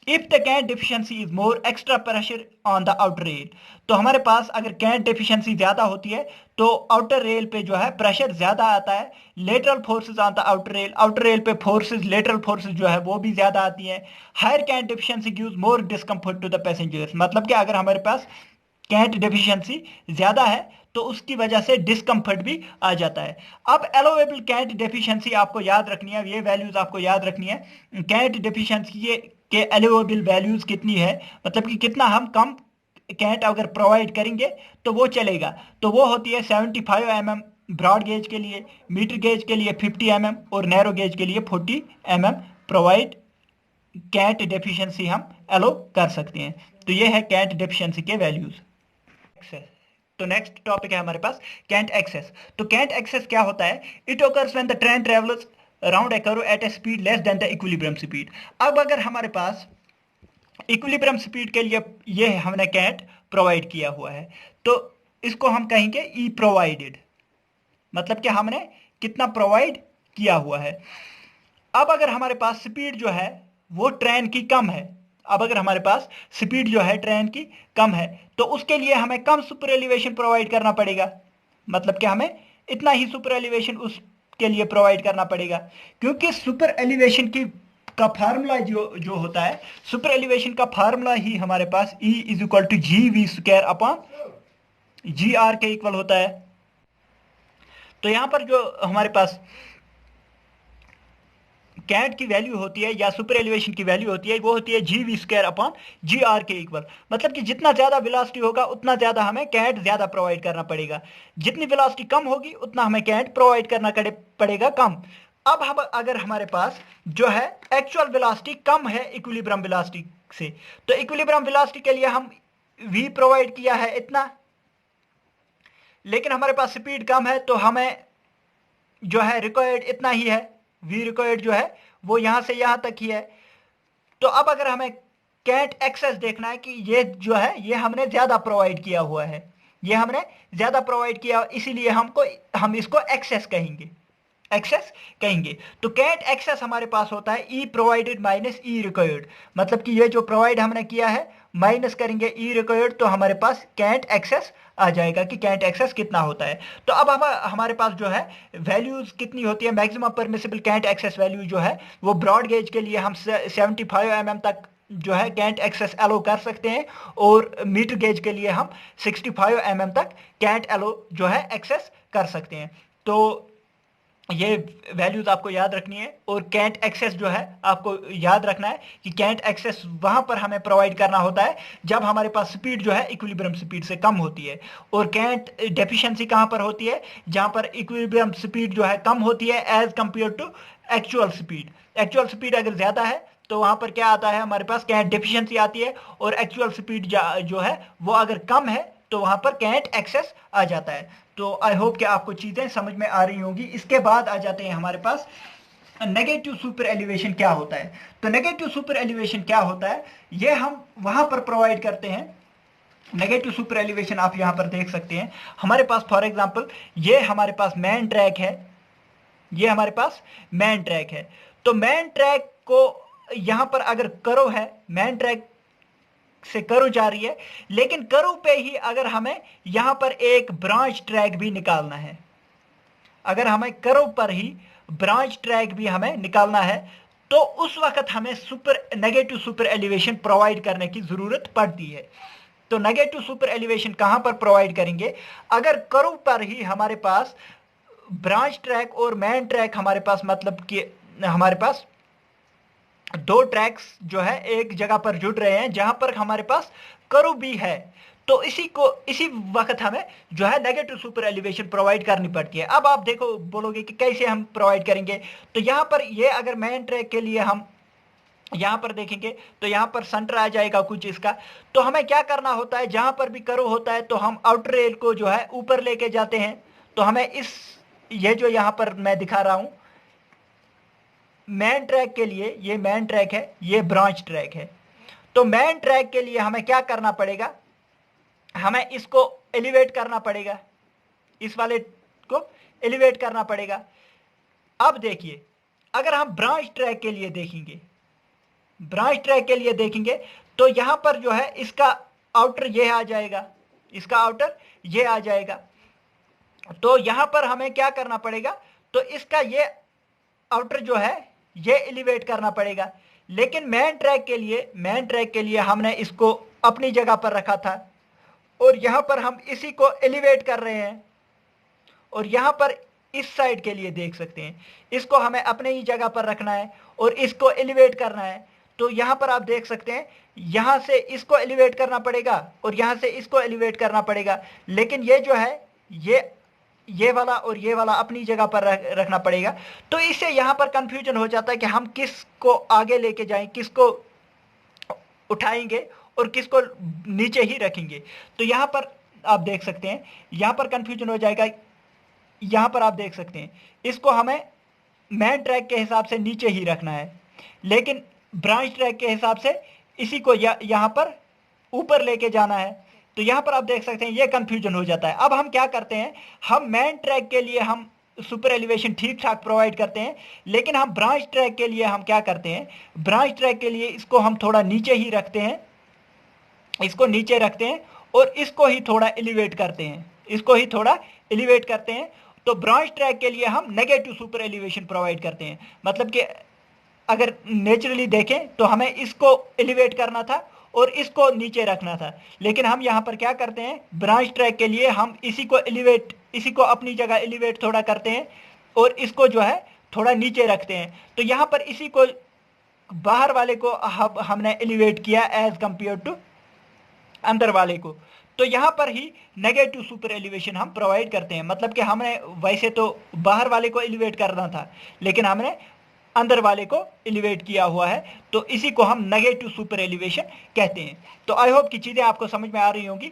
If the cant deficiency is more extra pressure on the outer rail, तो हमारे पास अगर कैंट डेफिशिएंसी ज्यादा होती है तो आउटर रेल पे जो है प्रेशर ज्यादा आता है। Lateral forces on the outer rail, outer rail पे फोर्सेस, लेटरल फोर्सेस जो है वो भी ज्यादा आती हैं। Higher cant deficiency gives more discomfort to the passengers, मतलब कि अगर हमारे पास कैंट डेफिशिएंसी ज्यादा है तो उसकी वजह से डिस्कम्फर्ट भी आ जाता है। अब एलोवेबल कैंट डेफिशिएंसी आपको याद रखनी है, ये वैल्यूज आपको याद रखनी है। कैंट डेफिशिएंसी के एलोवेबल वैल्यूज कितनी है, मतलब कि कितना हम कम कैंट अगर प्रोवाइड करेंगे तो वो चलेगा। तो वो होती है 75 mm ब्रॉड गेज के लिए, मीटर गेज के लिए 50 mm और नैरो गेज के लिए 40 mm प्रोवाइड कैंट डेफिशिएंसी हम एलो कर सकते हैं। तो ये है कैंट डेफिशिएंसी के वैल्यूज। तो नेक्स्ट टॉपिक है हमारे पास कैंट एक्सेस। तो कैंट एक्सेस क्या होता है, it occurs when the train travels around a curve at A speed less than the equilibrium speed. अब अगर हमारे पास इक्विलिब्रियम स्पीड के लिए ये हमने कैंट प्रोवाइड किया हुआ है, तो इसको हम कहेंगे ई प्रोवाइडेड, मतलब कि हमने कितना प्रोवाइड किया हुआ है। अब अगर हमारे पास स्पीड जो है वो ट्रेन की कम है, अब अगर हमारे पास स्पीड जो है ट्रेन की कम है, तो उसके लिए हमें कम सुपर एलिवेशन प्रोवाइड करना पड़ेगा। मतलब कि हमें इतना ही सुपर एलिवेशन उसके लिए प्रोवाइड करना पड़ेगा, क्योंकि सुपर एलिवेशन की का फार्मूला जो होता है, सुपर एलिवेशन का फार्मूला ही हमारे पास E is equal to g we square upon ji are के इक्वल होता है। तो यहां पर जो हमारे पास कैट की वैल्यू होती है या सुपर एलिवेशन की वैल्यू होती है, वो होती है G we square upon ji are के इक्वल। मतलब कि जितना ज्यादा वेलोसिटी होगा उतना ज्यादा हमें कैट ज्यादा प्रोवाइड करना पड़ेगा, जितनी वेलोसिटी कम होगी उतना हमें कैट प्रोवाइड करना पड़ेगा कम। अब हम अगर हमारे पास जो है एक्चुअल वेलोसिटी कम है इक्विलिब्रियम वेलोसिटी से, तो इक्विलिब्रियम वेलोसिटी के लिए हम v प्रोवाइड किया है इतना, लेकिन हमारे पास स्पीड कम है तो हमें जो है रिक्वायर्ड इतना ही है, v रिक्वायर्ड जो है वो यहां से यहां तक ही है। तो अब अगर हमें कैट एक्सेस देखना है कि ये जो है ये हमने ज्यादा प्रोवाइड किया हुआ है, ये हमने ज्यादा प्रोवाइड किया, इसीलिए हम इसको एक्सेस कहेंगे, एक्सेस कहेंगे। तो कैट एक्सेस हमारे पास होता है ई प्रोवाइडेड माइनस ई रिक्वायर्ड, मतलब कि ये जो प्रोवाइड हमने किया है माइनस करेंगे ई रिक्वायर्ड, तो हमारे पास कैट एक्सेस आ जाएगा कि कैट एक्सेस कितना होता है। तो अब हमारे पास जो है वैल्यूज कितनी होती है, maximum permissible cant excess value जो है वो ब्रॉड गेज के लिए हम 75 mm तक जो है कैट एक्सेस एलो कर सकते हैं, और मीटर गेज के लिए हम 65 mm तक कैट एलो जो है एक्सेस कर सकते हैं। तो ये वैल्यूज आपको याद रखनी है, और कैट एक्सेस जो है आपको याद रखना है कि कैट एक्सेस वहां पर हमें प्रोवाइड करना होता है जब हमारे पास स्पीड जो है इक्विलिब्रियम स्पीड से कम होती है, और कैट डेफिशिएंसी कहां पर होती है, जहां पर इक्विलिब्रियम स्पीड जो है कम होती है as compare to actual speed. Actual speed अगर ज्यादा है तो वहां पर क्या आता है, हमारे पास कैट डेफिशिएंसी आती है, और एक्चुअल स्पीड जो है वो अगर कम है तो वहां पर कैट एक्सेस आ जाता है। तो आई होप कि आपको चीजें समझ में आ रही होंगी। इसके बाद आ जाते हैं हमारे पास नेगेटिव सुपर एलिवेशन क्या होता है। तो नेगेटिव सुपर एलिवेशन क्या होता है, ये हम वहां पर प्रोवाइड करते हैं। नेगेटिव सुपर एलिवेशन आप यहां पर देख सकते हैं, हमारे पास फॉर एग्जांपल ये हमारे पास मैन ट्रैक है, ये हमारे पास मैन ट्रैक है। तो मैन ट्रैक को यहां पर अगर करो है, मैन ट्रैक से करो जा रही है, लेकिन करो पे ही अगर हमें यहां पर एक ब्रांच ट्रैक भी निकालना है, अगर हमें करो पर ही ब्रांच ट्रैक भी हमें निकालना है, तो उस वक्त हमें नेगेटिव सुपर एलिवेशन प्रोवाइड करने की जरूरत पड़ती है। तो नेगेटिव सुपर एलिवेशन कहां पर प्रोवाइड करेंगे, अगर करो पर ही हमारे पास ब्रांच ट्रैक और मैन ट्रैक हमारे पास, मतलब कि हमारे पास दो ट्रैक्स जो है एक जगह पर जुड़ रहे हैं जहां पर हमारे पास कर्व भी है, तो इसी वक्त हमें जो है नेगेटिव सुपर एलिवेशन प्रोवाइड करनी पड़ती है। अब आप देखो बोलोगे कि कैसे हम प्रोवाइड करेंगे, तो यहां पर ये अगर मेन ट्रैक के लिए हम यहां पर देखेंगे तो यहां पर सेंटर आ जाएगा कुछ इसका। तो हमें क्या करना होता है, जहां पर भी कर्व होता है तो हम आउटर रेल को जो है ऊपर लेके जाते हैं। तो हमें ये जो यहां पर मैं दिखा रहा हूं मैन ट्रैक के लिए, ये मैन ट्रैक है, ये ब्रांच ट्रैक है। तो मैन ट्रैक के लिए हमें क्या करना पड़ेगा, हमें इसको एलिवेट करना पड़ेगा, इस वाले को एलिवेट करना पड़ेगा। अब देखिए अगर हम ब्रांच ट्रैक के लिए देखेंगे, ब्रांच ट्रैक के लिए देखेंगे तो यहां पर जो है इसका आउटर ये आ जाएगा, इसका आउटर ये आ जाएगा। तो यहां पर हमें क्या करना पड़ेगा, तो इसका ये आउटर जो है ये एलिवेट करना पड़ेगा। लेकिन मेन ट्रैक के लिए हमने इसको अपनी जगह पर रखा था, और यहां पर हम इसी को एलिवेट कर रहे हैं, और यहां पर इस साइड के लिए देख सकते हैं इसको हमें अपने ही जगह पर रखना है और इसको एलिवेट करना है। तो यहां पर आप देख सकते हैं यहां से इसको एलिवेट करना पड़ेगा और यहां से इसको एलिवेट करना पड़ेगा, लेकिन ये जो है ये वाला और ये वाला अपनी जगह पर रखना पड़ेगा। तो इससे यहां पर कंफ्यूजन हो जाता है कि हम किसको आगे लेके जाएं, किसको उठाएंगे और किसको नीचे ही रखेंगे। तो यहां पर आप देख सकते हैं यहां पर कंफ्यूजन हो जाएगा। यहां पर आप देख सकते हैं इसको हमें मैन ट्रैक के हिसाब से नीचे ही रखना है, लेकिन ब्रांच ट्रैक के हिसाब से इसी को यहां पर ऊपर लेके जाना है। तो यहां पर आप देख सकते हैं ये कंफ्यूजन हो जाता है। अब हम क्या करते हैं, हम मैन ट्रैक के लिए हम सुपर एलिवेशन ठीक ठाक प्रोवाइड करते हैं, लेकिन हम ब्रांच ट्रैक के लिए हम क्या करते हैं, ब्रांच ट्रैक के लिए इसको हम थोड़ा नीचे ही रखते हैं, इसको नीचे रखते हैं और इसको ही थोड़ा एलिवेट करते हैं, इसको ही थोड़ा एलिवेट करते हैं। तो ब्रांच ट्रैक के लिए हम नेगेटिव सुपर एलिवेशन प्रोवाइड करते हैं। मतलब कि अगर नेचुरली देखें तो हमें इसको एलिवेट करना था और इसको नीचे रखना था, लेकिन हम यहाँ पर क्या करते हैं, ब्रांच ट्रैक के लिए हम इसी को अपनी जगह एलिवेट थोड़ा करते हैं और इसको जो है थोड़ा नीचे रखते हैं। तो यहाँ पर इसी को बाहर वाले को हमने एलिवेट किया एज कंपेयर टू अंदर वाले को। तो यहाँ पर ही नेगेटिव सुपर एलिवेशन हम प्रोवाइड करते हैं। मतलब कि हमने वैसे तो बाहर वाले को एलिवेट करना था, लेकिन हमने अंदर वाले को एलिवेट किया हुआ है, तो इसी को हम नेगेटिव सुपर एलिवेशन कहते हैं। तो आई होप कि चीज़ें आपको समझ में आ रही होंगी।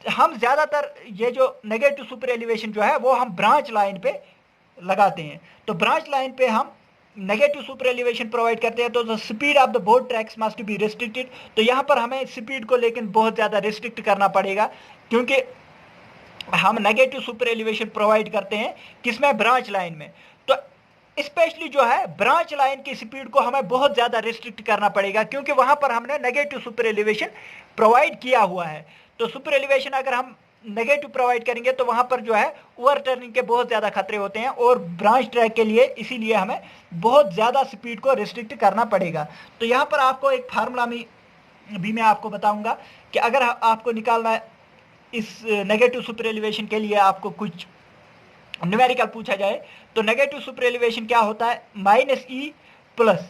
हम ज़्यादातर ये जो नेगेटिव सुपर एलिवेशन जो है वो हम ब्रांच लाइन पे लगाते हैं। तो ब्रांच लाइन पे हम नेगेटिव सुपर एलिवेशन प्रोवाइड करते हैं। तो speed of the both tracks must be restricted. तो यहाँ पर हमें स्पीड को लेकिन बहुत ज़्यादा रिस्ट्रिक्ट करना पड़ेगा, क्योंकि हम नेगेटिव सुपर एलिवेशन प्रोवाइड करते हैं किसमें, ब्रांच लाइन में। तो स्पेशली जो है ब्रांच लाइन की स्पीड को हमें बहुत ज़्यादा रिस्ट्रिक्ट करना पड़ेगा, क्योंकि वहाँ पर हमने नेगेटिव सुपर एलिवेशन प्रोवाइड किया हुआ है। तो सुपर एलिवेशन अगर हम नेगेटिव प्रोवाइड करेंगे तो वहाँ पर जो है ओवर टर्निंग के बहुत ज़्यादा खतरे होते हैं, और ब्रांच ट्रैक के लिए इसीलिए हमें बहुत ज़्यादा स्पीड को रिस्ट्रिक्ट करना पड़ेगा। तो यहाँ पर आपको एक फार्मूला में भी मैं आपको बताऊंगा कि अगर आपको निकालना है इस नेगेटिव सुपर एलिवेशन के लिए, आपको कुछ न्यूमेरिकल पूछा जाए तो नेगेटिव सुपर एलिवेशन क्या होता है, -E प्लस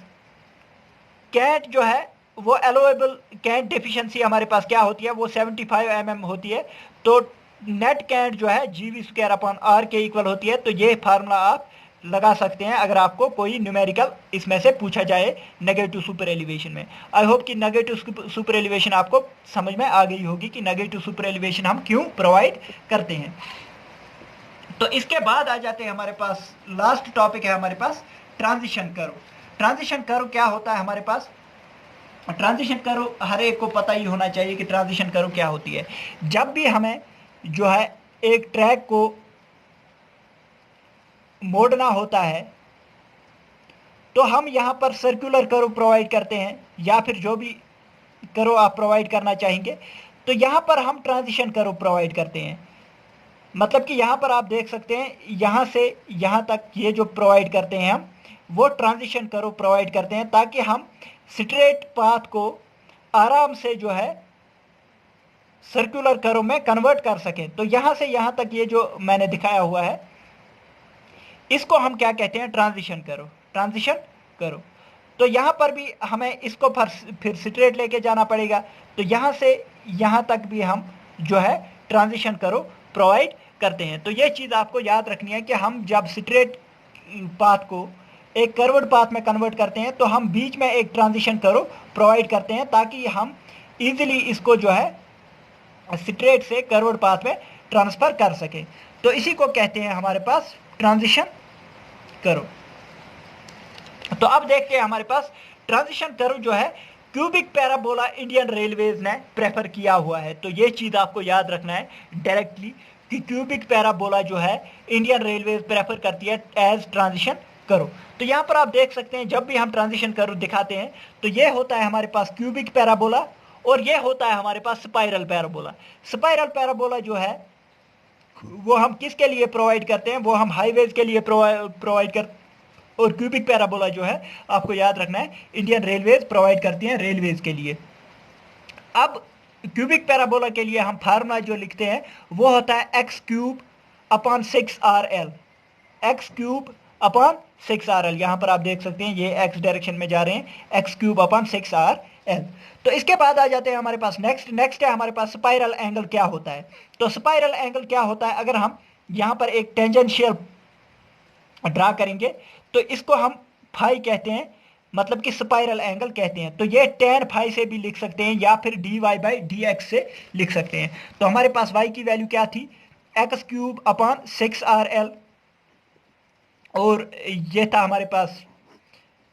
कैट जो है वो अलोएबल कैट डेफिशिएंसी हमारे पास क्या होती है, वो 75 mm होती है। तो नेट कैट जो है GV²/R के इक्वल होती है। तो ये फार्मूला आप लगा सकते हैं अगर आपको कोई न्यूमेरिकल इसमें से पूछा जाए नेगेटिव सुपर एलिवेशन में। आई होप कि नेगेटिव सुपर एलिवेशन आपको समझ में आ गई होगी कि नेगेटिव सुपर एलिवेशन हम क्यों प्रोवाइड करते हैं। तो इसके बाद आ जाते हैं हमारे पास लास्ट टॉपिक है हमारे पास ट्रांजिशन कर्व। ट्रांजिशन कर्व क्या होता है हमारे पास, ट्रांजिशन कर्व हर एक को पता ही होना चाहिए कि ट्रांजिशन कर्व क्या होती है। जब भी हमें जो है एक ट्रैक को मोड़ना होता है तो हम यहाँ पर सर्कुलर कर्व प्रोवाइड करते हैं, या फिर जो भी कर्व आप प्रोवाइड करना चाहेंगे। तो यहाँ पर हम ट्रांजिशन कर्व प्रोवाइड करते हैं। मतलब कि यहाँ पर आप देख सकते हैं यहाँ से यहाँ तक ये जो प्रोवाइड करते हैं हम, वो ट्रांजिशन कर्व प्रोवाइड करते हैं, ताकि हम स्ट्रेट पाथ को आराम से जो है सर्कुलर कर्व में कन्वर्ट कर सकें। तो यहाँ से यहाँ तक ये जो मैंने दिखाया हुआ है, इसको हम क्या कहते हैं, ट्रांजिशन कर्व। Transition curve. तो यहाँ पर भी हमें इसको फिर स्ट्रेट लेके जाना पड़ेगा। तो यहाँ से यहाँ तक भी हम जो है ट्रांजिशन कर्व प्रोवाइड करते हैं। तो ये चीज़ आपको याद रखनी है कि हम जब स्ट्रेट पाथ को एक कर्व्ड पाथ में कन्वर्ट करते हैं तो हम बीच में एक ट्रांजिशन कर्व प्रोवाइड करते हैं, ताकि हम इजीली इसको जो है स्ट्रेट से कर्व्ड पाथ में ट्रांसफर कर सकें। तो इसी को कहते हैं हमारे पास ट्रांजिशन कर्व। तो अब देखते हैं हमारे पास ट्रांजिशन कर्व जो है क्यूबिक पैराबोला इंडियन रेलवेज ने प्रेफर किया हुआ है। तो ये चीज़ आपको याद रखना है डायरेक्टली कि क्यूबिक पैराबोला जो है इंडियन रेलवेज प्रेफर करती है एज ट्रांजिशन कर्व। तो यहाँ पर आप देख सकते हैं जब भी हम ट्रांजिशन कर्व दिखाते हैं तो ये होता है हमारे पास क्यूबिक पैराबोला, और ये होता है हमारे पास स्पाइरल पैराबोला। स्पाइरल पैराबोला जो है वो हम किसके लिए प्रोवाइड करते हैं, वो हम हाईवेज के लिए प्रोवाइड कर, और क्यूबिक पैराबोला जो है आपको याद रखना है इंडियन रेलवेज प्रोवाइड करती हैं रेलवेज के लिए। अब क्यूबिक पैराबोला के लिए हम फार्मूला जो लिखते हैं वो होता है x³/6RL। x³/6RL। यहाँ पर आप देख सकते हैं ये x डायरेक्शन में जा रहे हैं, x³/6RL। तो इसके बाद आ जाते हैं हमारे पास नेक्स्ट है हमारे पास स्पाइरल एंगल क्या होता है। तो स्पाइरल एंगल क्या होता है, अगर हम यहाँ पर एक टेंजेंशियल ड्रा करेंगे तो इसको हम फाई कहते हैं, मतलब कि स्पाइरल एंगल कहते हैं। तो ये tan फाई से भी लिख सकते हैं या फिर dy/dx से लिख सकते हैं। तो हमारे पास y की वैल्यू क्या थी, x³/6RL, और ये था हमारे पास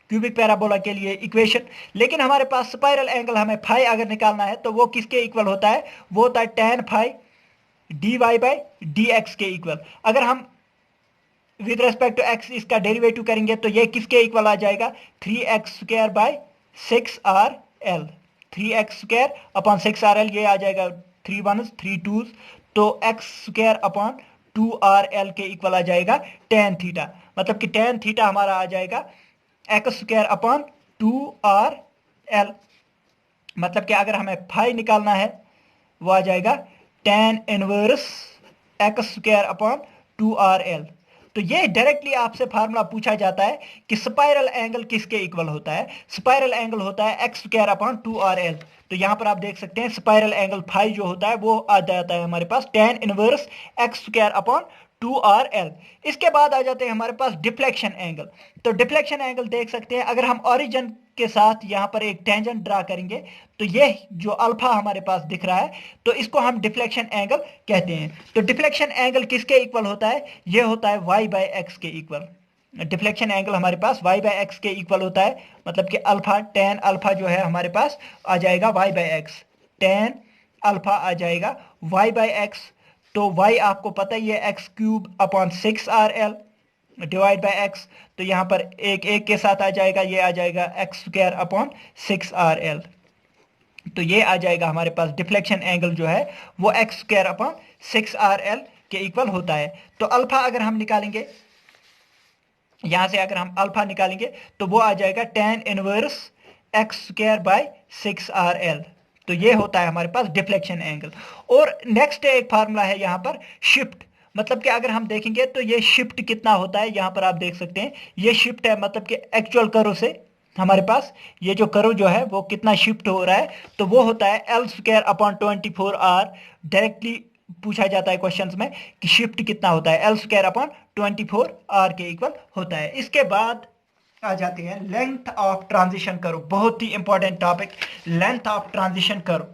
क्यूबिक पैराबोला के लिए इक्वेशन। लेकिन हमारे पास स्पाइरल एंगल हमें फाई अगर निकालना है तो वो किसके इक्वल होता है, वो होता है tan फाई dy/dx के इक्वल। अगर हम विद रेस्पेक्ट टू x इसका डेरिवेटिव करेंगे तो ये किसके इक्वल आ जाएगा, 3x²/6RL। 3x²/6RL ये आ जाएगा, 3 1s 3 2s, तो x² 2RL के इक्वल आ जाएगा tan थीटा, मतलब कि tan थीटा हमारा आ जाएगा x² / 2RL, मतलब कि अगर हमें फाई निकालना है वो आ जाएगा tan इनवर्स x² / 2RL। तो ये डायरेक्टली आपसे फार्मूला पूछा जाता है कि स्पाइरल एंगल किसके इक्वल होता है। स्पाइरल एंगल होता है x² / 2RL। तो यहां पर आप देख सकते हैं स्पाइरल एंगल फाई जो होता है वो आ जाता है हमारे पास tan इनवर्स x² / 2RL। इसके बाद आ जाते हैं हमारे पास डिफ्लेक्शन एंगल। तो डिफ्लेक्शन एंगल देख सकते हैं, अगर हम ओरिजिन के साथ यहां पर एक टेंजेंट ड्रा करेंगे तो ये जो अल्फा हमारे पास दिख रहा है तो इसको हम डिफ्लेक्शन एंगल कहते हैं। तो डिफ्लेक्शन एंगल किसके इक्वल होता है, ये होता है y/x के इक्वल। डिफ्लेक्शन एंगल हमारे पास y/x के इक्वल होता है, मतलब कि अल्फा tan अल्फा जो है हमारे पास आ जाएगा y/x, tan अल्फा आ जाएगा y/x। तो y आपको पता ही है x³ / 6RL divide by x। तो यहां पर एक एक के साथ आ जाएगा, ये आ जाएगा x² / 6RL। तो ये आ जाएगा हमारे पास डिफ्लेक्शन एंगल जो है वो x² / 6RL के इक्वल होता है। तो अल्फा अगर हम निकालेंगे, यहां से अगर हम अल्फा निकालेंगे तो वो आ जाएगा tan इनवर्स x² / 6RL। तो ये होता है हमारे पास डिफ्लेक्शन एंगल। और नेक्स्ट एक फार्मूला है यहां पर शिफ्ट, मतलब कि अगर हम देखेंगे तो ये शिफ्ट कितना होता है, यहां पर आप देख सकते हैं ये शिफ्ट है, मतलब कि एक्चुअल कर्व से हमारे पास ये जो कर्व जो है वो कितना शिफ्ट हो रहा है, तो वो होता है L² / 24R। डायरेक्टली पूछा जाता है क्वेश्चंस में कि शिफ्ट कितना होता है, L² / 24R के इक्वल होता है। इसके बाद आ जाते हैं लेंथ ऑफ ट्रांजिशन कर्व, बहुत ही important topic length of transition curve.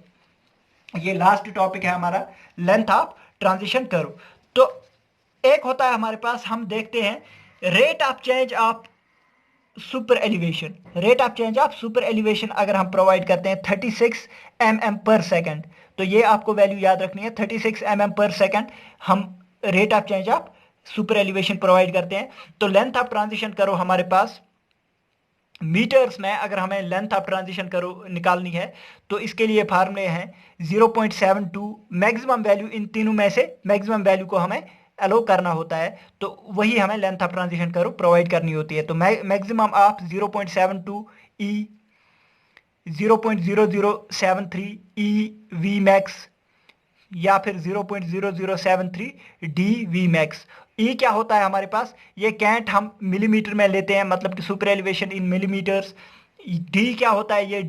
ये लास्ट टॉपिक है हमारा लेंथ ऑफ ट्रांजिशन कर्व। तो एक होता है हमारे पास, हम देखते हैं rate of change of super elevation. Rate of change of super elevation अगर हम प्रोवाइड करते हैं 36 mm/s, तो ये आपको वैल्यू याद रखनी है 36 mm/s हम rate of change of super elevation provide करते हैं। तो लेंथ ऑफ ट्रांजिशन करो हमारे पास मीटर्स में, अगर हमें लेंथ ऑफ ट्रांजिशन करो निकालनी है तो इसके लिए फार्मूले हैं 0.72। मैक्सिमम वैल्यू इन तीनों में से मैक्सिमम वैल्यू को हमें अलो करना होता है, तो वही हमें लेंथ ऑफ ट्रांजिशन करो प्रोवाइड करनी होती है। तो maximum of 0.72 E 0.0073 E V max या फिर 0.0073 डी वी मैक्स। ई क्या होता है हमारे पास, ये कैंट हम मिलीमीटर में लेते हैं, मतलब कि super elevation in millimetres. D क्या होता है, ये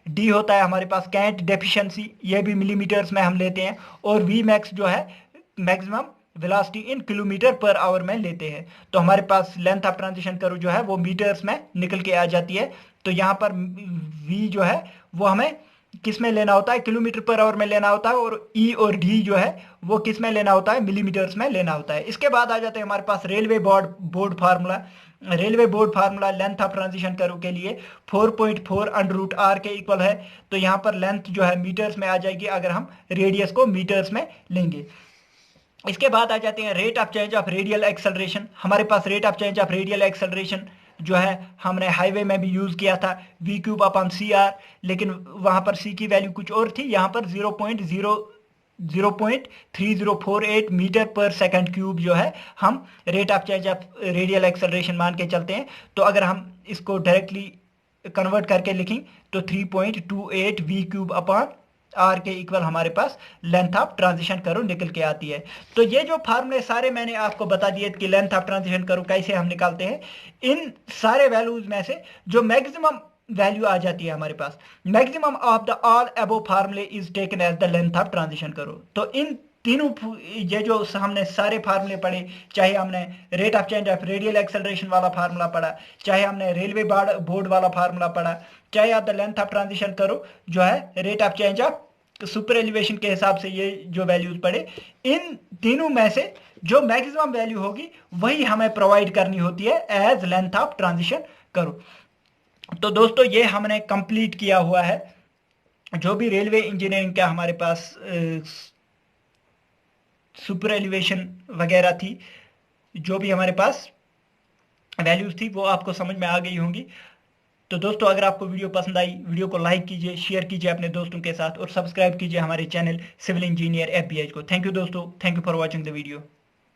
डी होता है हमारे पास कैंट डेफिशिएंसी, ये भी मिलीमीटर्स में हम लेते हैं। और वी मैक्स जो है मैक्सिमम वेलोसिटी इन km/h में लेते हैं। तो हमारे पास लेंथ ऑफ ट्रांजिशन कर्व जो है वो मीटर्स में निकल के आ जाती है। तो यहाँ पर वी जो है वो हमें किस में लेना होता है, km/h में लेना होता है, और ई और डी जो है वो किस में लेना होता है, मिलीमीटर्स में लेना होता है। इसके बाद आ जाते हैं हमारे पास railway board formula. Railway board formula length of transition curve के लिए 4.4 √r के इक्वल है। तो यहाँ पर लेंथ जो है मीटर्स में आ जाएगी अगर हम रेडियस को मीटर्स में लेंगे। इसके बाद आ जाते हैं rate of change of radial acceleration. हमारे पास rate of change of radial acceleration जो है हमने हाईवे में भी यूज किया था v³ / cr, लेकिन वहां पर c की वैल्यू कुछ और थी, यहाँ पर 0.3048 मीटर/s³ जो है हम rate of change of radial acceleration मान के चलते हैं। तो अगर हम इसको डायरेक्टली कन्वर्ट करके लिखें तो 3.28 v³ / r के इक्वल हमारे पास लेंथ ऑफ ट्रांजिशन कर्व निकल के आती है। तो ये जो फार्मूले सारे मैंने आपको बता दिए कि लेंथ ऑफ ट्रांजिशन कर्व कैसे हम निकालते हैं, इन सारे वैल्यूज में से जो मैक्सिमम वैल्यू आ जाती है हमारे पास, maximum of the all above फार्मूले is taken as the length of transition curve. तो इन तीनों ये जो हमने सारे फार्मूले पढ़े, चाहे हमने rate of change of radial acceleration वाला फार्मूला पढ़ा, चाहे हमने रेलवे बोर्ड वाला फार्मूला पढ़ा, चाहे आप the length of transition curve जो है rate of change of super elevation के हिसाब से ये जो वैल्यूज पढ़े, इन तीनों में से जो मैक्सिमम वैल्यू होगी वही हमें प्रोवाइड करनी होती है as length of transition curve. तो दोस्तों ये हमने कंप्लीट किया हुआ है जो भी रेलवे इंजीनियरिंग का हमारे पास सुपर एलिवेशन वगैरह थी, जो भी हमारे पास वैल्यूज थी वो आपको समझ में आ गई होंगी। तो दोस्तों अगर आपको वीडियो पसंद आई, वीडियो को लाइक कीजिए, शेयर कीजिए अपने दोस्तों के साथ और सब्सक्राइब कीजिए हमारे चैनल सिविल इंजीनियर FBH को। थैंक यू दोस्तों, thank you for watching the video.